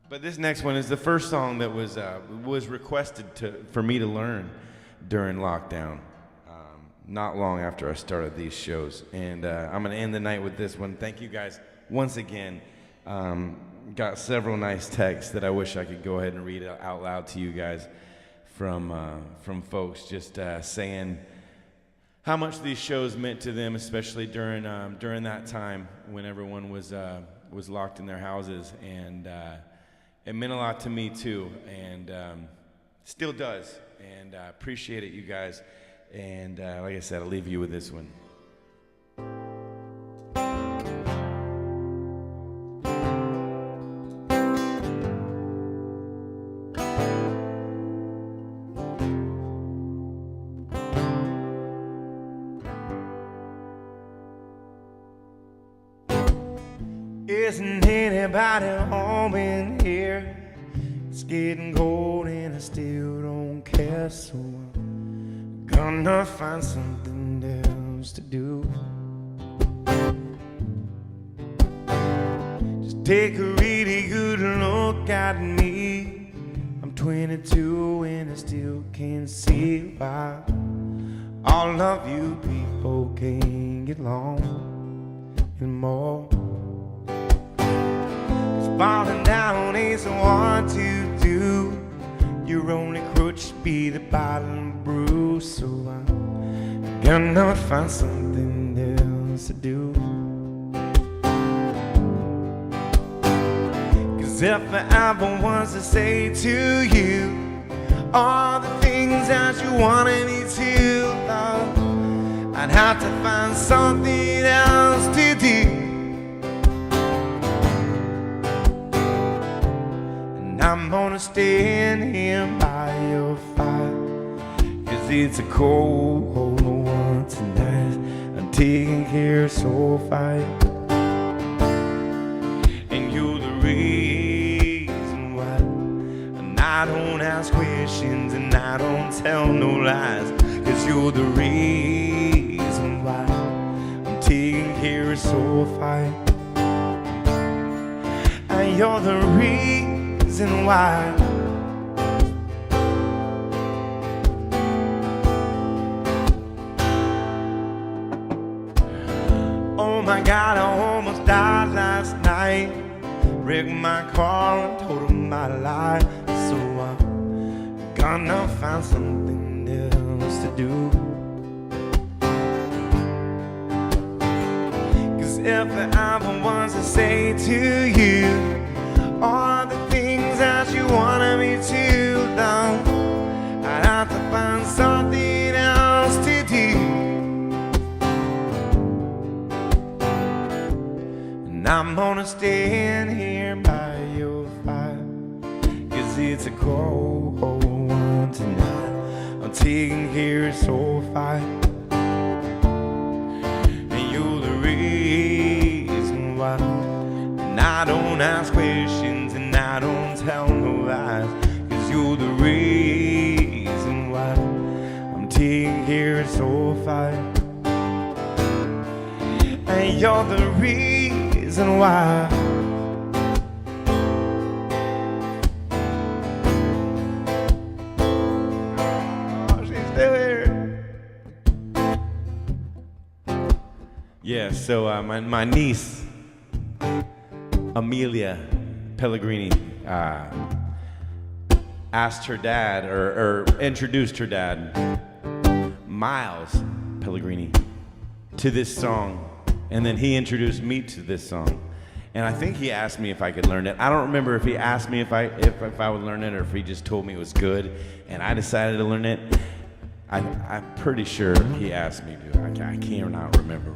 But this next one is the first song that was requested for me to learn during lockdown, not long after I started these shows. And I'm going to end the night with this one. Thank you guys once again. Got several nice texts that I wish I could go ahead and read out loud to you guys from folks just saying how much these shows meant to them, especially during that time when everyone was locked in their houses, and it meant a lot to me too, and still does. And I appreciate it, you guys. And like I said, I'll leave you with this one. Isn't anybody home in here? It's getting cold and I still don't care, so I'm gonna find something else to do. Just take a really good look at me. I'm 22 and I still can't see why all of you people can't get along anymore. Falling down ain't so hard to do. Your only crutch be the bottom bruise, so I'm gonna find something else to do. Cause if I ever was to say to you all the things that you wanted me to love, I'd have to find something else to do. I'm gonna stand here by your fire, cause it's a cold one tonight. I'm taking care so fine, and you're the reason why. And I don't ask questions and I don't tell no lies, cause you're the reason why I'm taking here so fine, and you're the reason why. Oh my God, I almost died last night. Wrecked my car and told him my lie. So I'm gonna find something else to do. Cause if I'm the ones to say to you all the things that you wanted me to do, I'd have to find something else to do. And I'm gonna stand here by your fire, cause it's a cold one tonight. I'm taking here so fine, and you're the reason why. And I don't ask questions and I don't tell no lies, cause you're the reason why. I'm taking here so fine, and you're the reason why. Oh, she's still here. Yeah, so my niece, Amelia Pellegrini, asked her dad, or introduced her dad, Miles Pellegrini, to this song. And then he introduced me to this song. And I think he asked me if I could learn it. I don't remember if he asked me if I would learn it or if he just told me it was good and I decided to learn it. I'm pretty sure he asked me to. I cannot remember.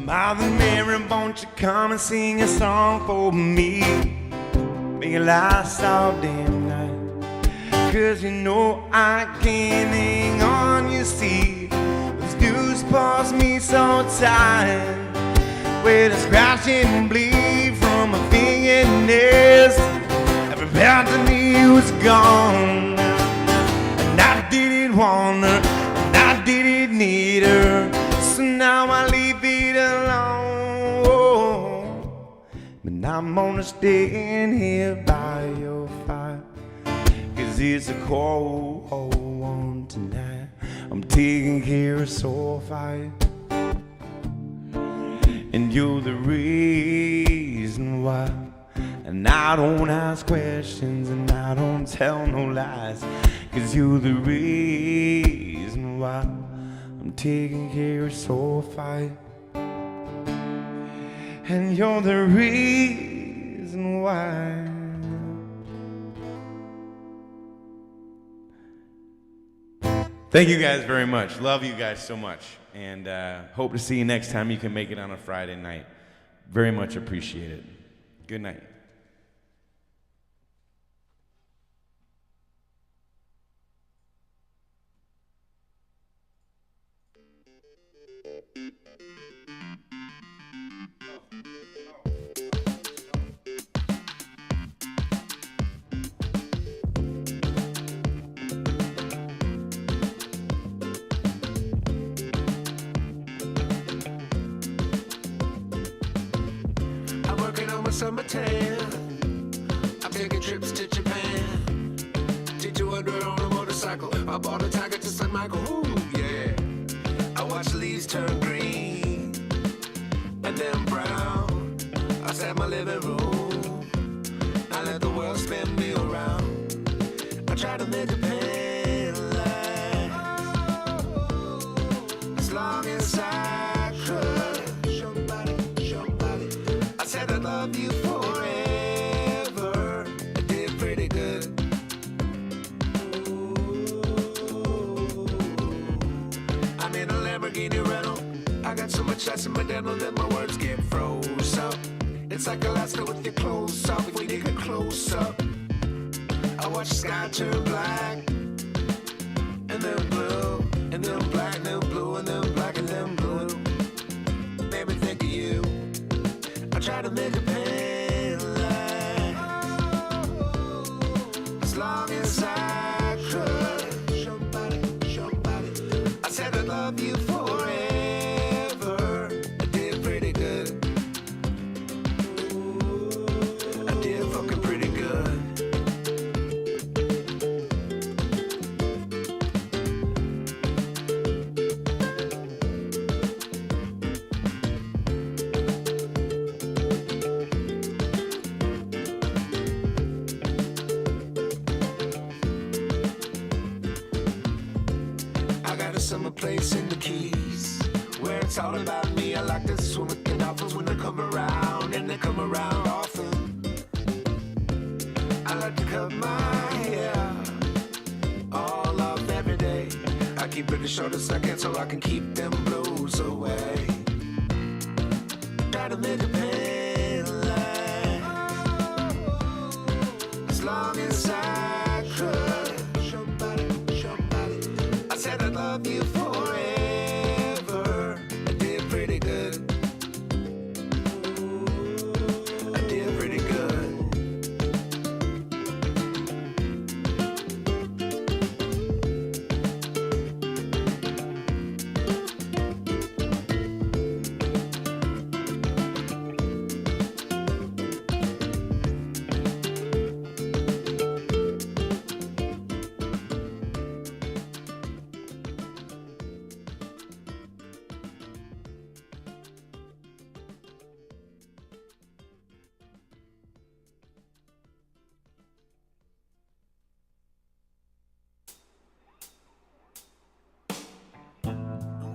Mother Mary, won't you come and sing a song for me? Make it last all damn night. Cause you know I can't hang on, you see. This news pulls me so tight, with a scratch and bleed from my fingernails. Every part of me was gone, and I didn't want her, and I didn't need her. So now I leave it alone. But I'm gonna stand here by your fire, cause it's a cold one tonight. I'm taking care of so fire, and you're the reason why. And I don't ask questions and I don't tell no lies, cause you're the reason why. I'm taking care of so fine, and you're the reason why. Thank you guys very much. Love you guys so much. And hope to see you next time you can make it on a Friday night. Very much appreciate it. Good night. summertime. I'm taking trips to Japan. T200 on a motorcycle. I bought a tiger just like Michael. Ooh, yeah. I watch the leaves turn green and then brown. I sat in my living room. I let the world spin me around. I try to make a pen line as long as I could. Somebody, I said I love you forever. I did pretty good. I'm in a Lamborghini rental. I got so much ice in my dental that my words get froze up. It's like Alaska with your clothes off. If we take a close up, I watch the sky turn black and then blue, and then black, and then blue, and then black, and then blue. Made me think of you. I try to make a pen line as long as I could. Somebody, I said I love you forever. I did pretty good. I did fucking pretty good. I got a summer place in the Keys where it's all about me. I like to swim with the dolphins when they come around, and they come around often. I like to cut my hair all off every day. I keep it as short as I can so I can keep them blues away. Try to make a pen line as long as I could. Somebody, I said I love you forever. I did pretty good. I did pretty good.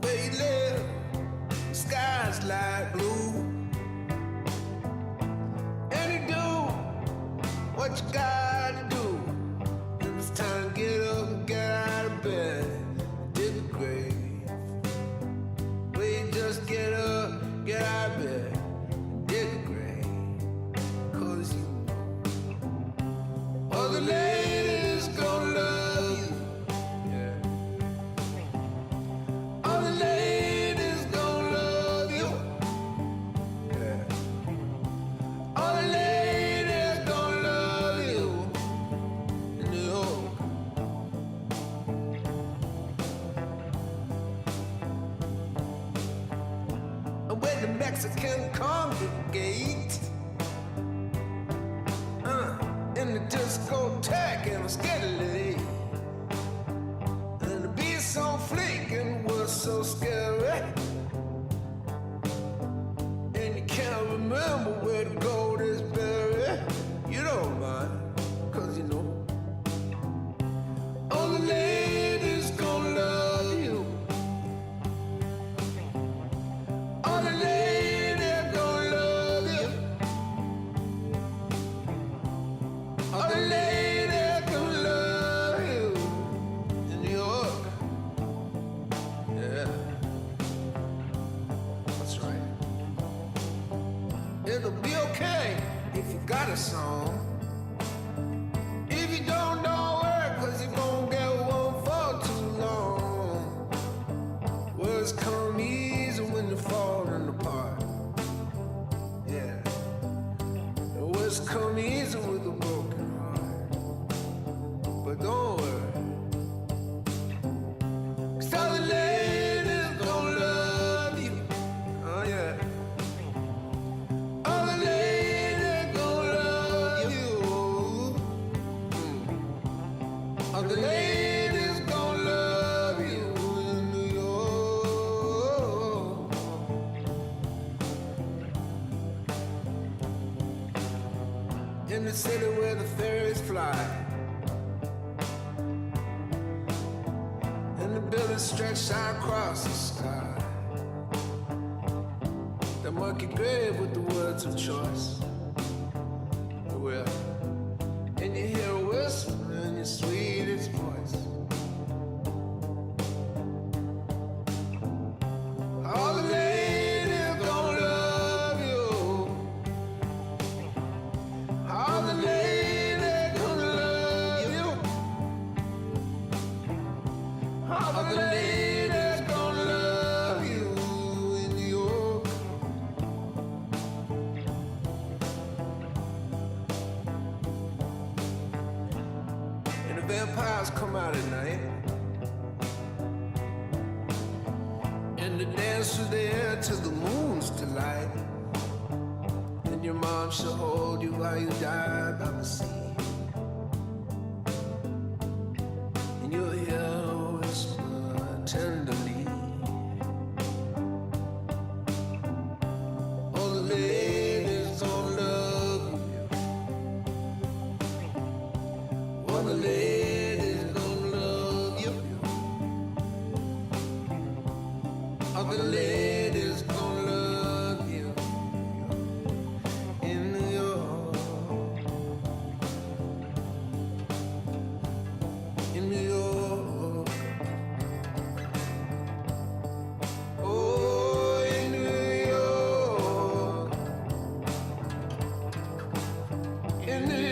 Where you live, the sky's light blue. And you do what you gotta do. And it's time to get up and get out of bed. Dig the grave. Where you just get up, get out of bed. Dig the grave. 'Cause you know all the ladies gonna love you. Yeah. All the ladies gonna love you. Yeah. All the ladies gonna love you in New York. And when the Mexican congregate in the discotheque and steadily, and the beat so fleeking was so scary, and you can't remember where the gold is buried. You don't mind, 'cause you know all the ladies gonna love you. All the ladies gonna love you. All the ladies gonna love you in New York. Yeah, that's right. It'll be okay if you got a song. If you don't work, 'cause you won't get one for too long. Words come easy when you're falling apart. Yeah. And words come easy with a broken heart. But don't worry. 'Cause all the ladies gonna love you. Oh yeah. All the ladies in the city where the ferries fly, and the buildings stretched out across the sky. The monkey grave with the words of choice. Well, and you hear a whisper in your sweetest voice. All the ladies gonna love you. All the ladies gonna love you. All the ladies gonna love you in New York. And the vampires come out at night, and the dance was there till the moon's delight. And your mom shall hold you while you die by the sea, and you'll hear her whisper tenderly. All the ladies gonna love you. All the ladies gonna love you. All the ladies gonna love you in New York. In New York. Oh, in New York. In New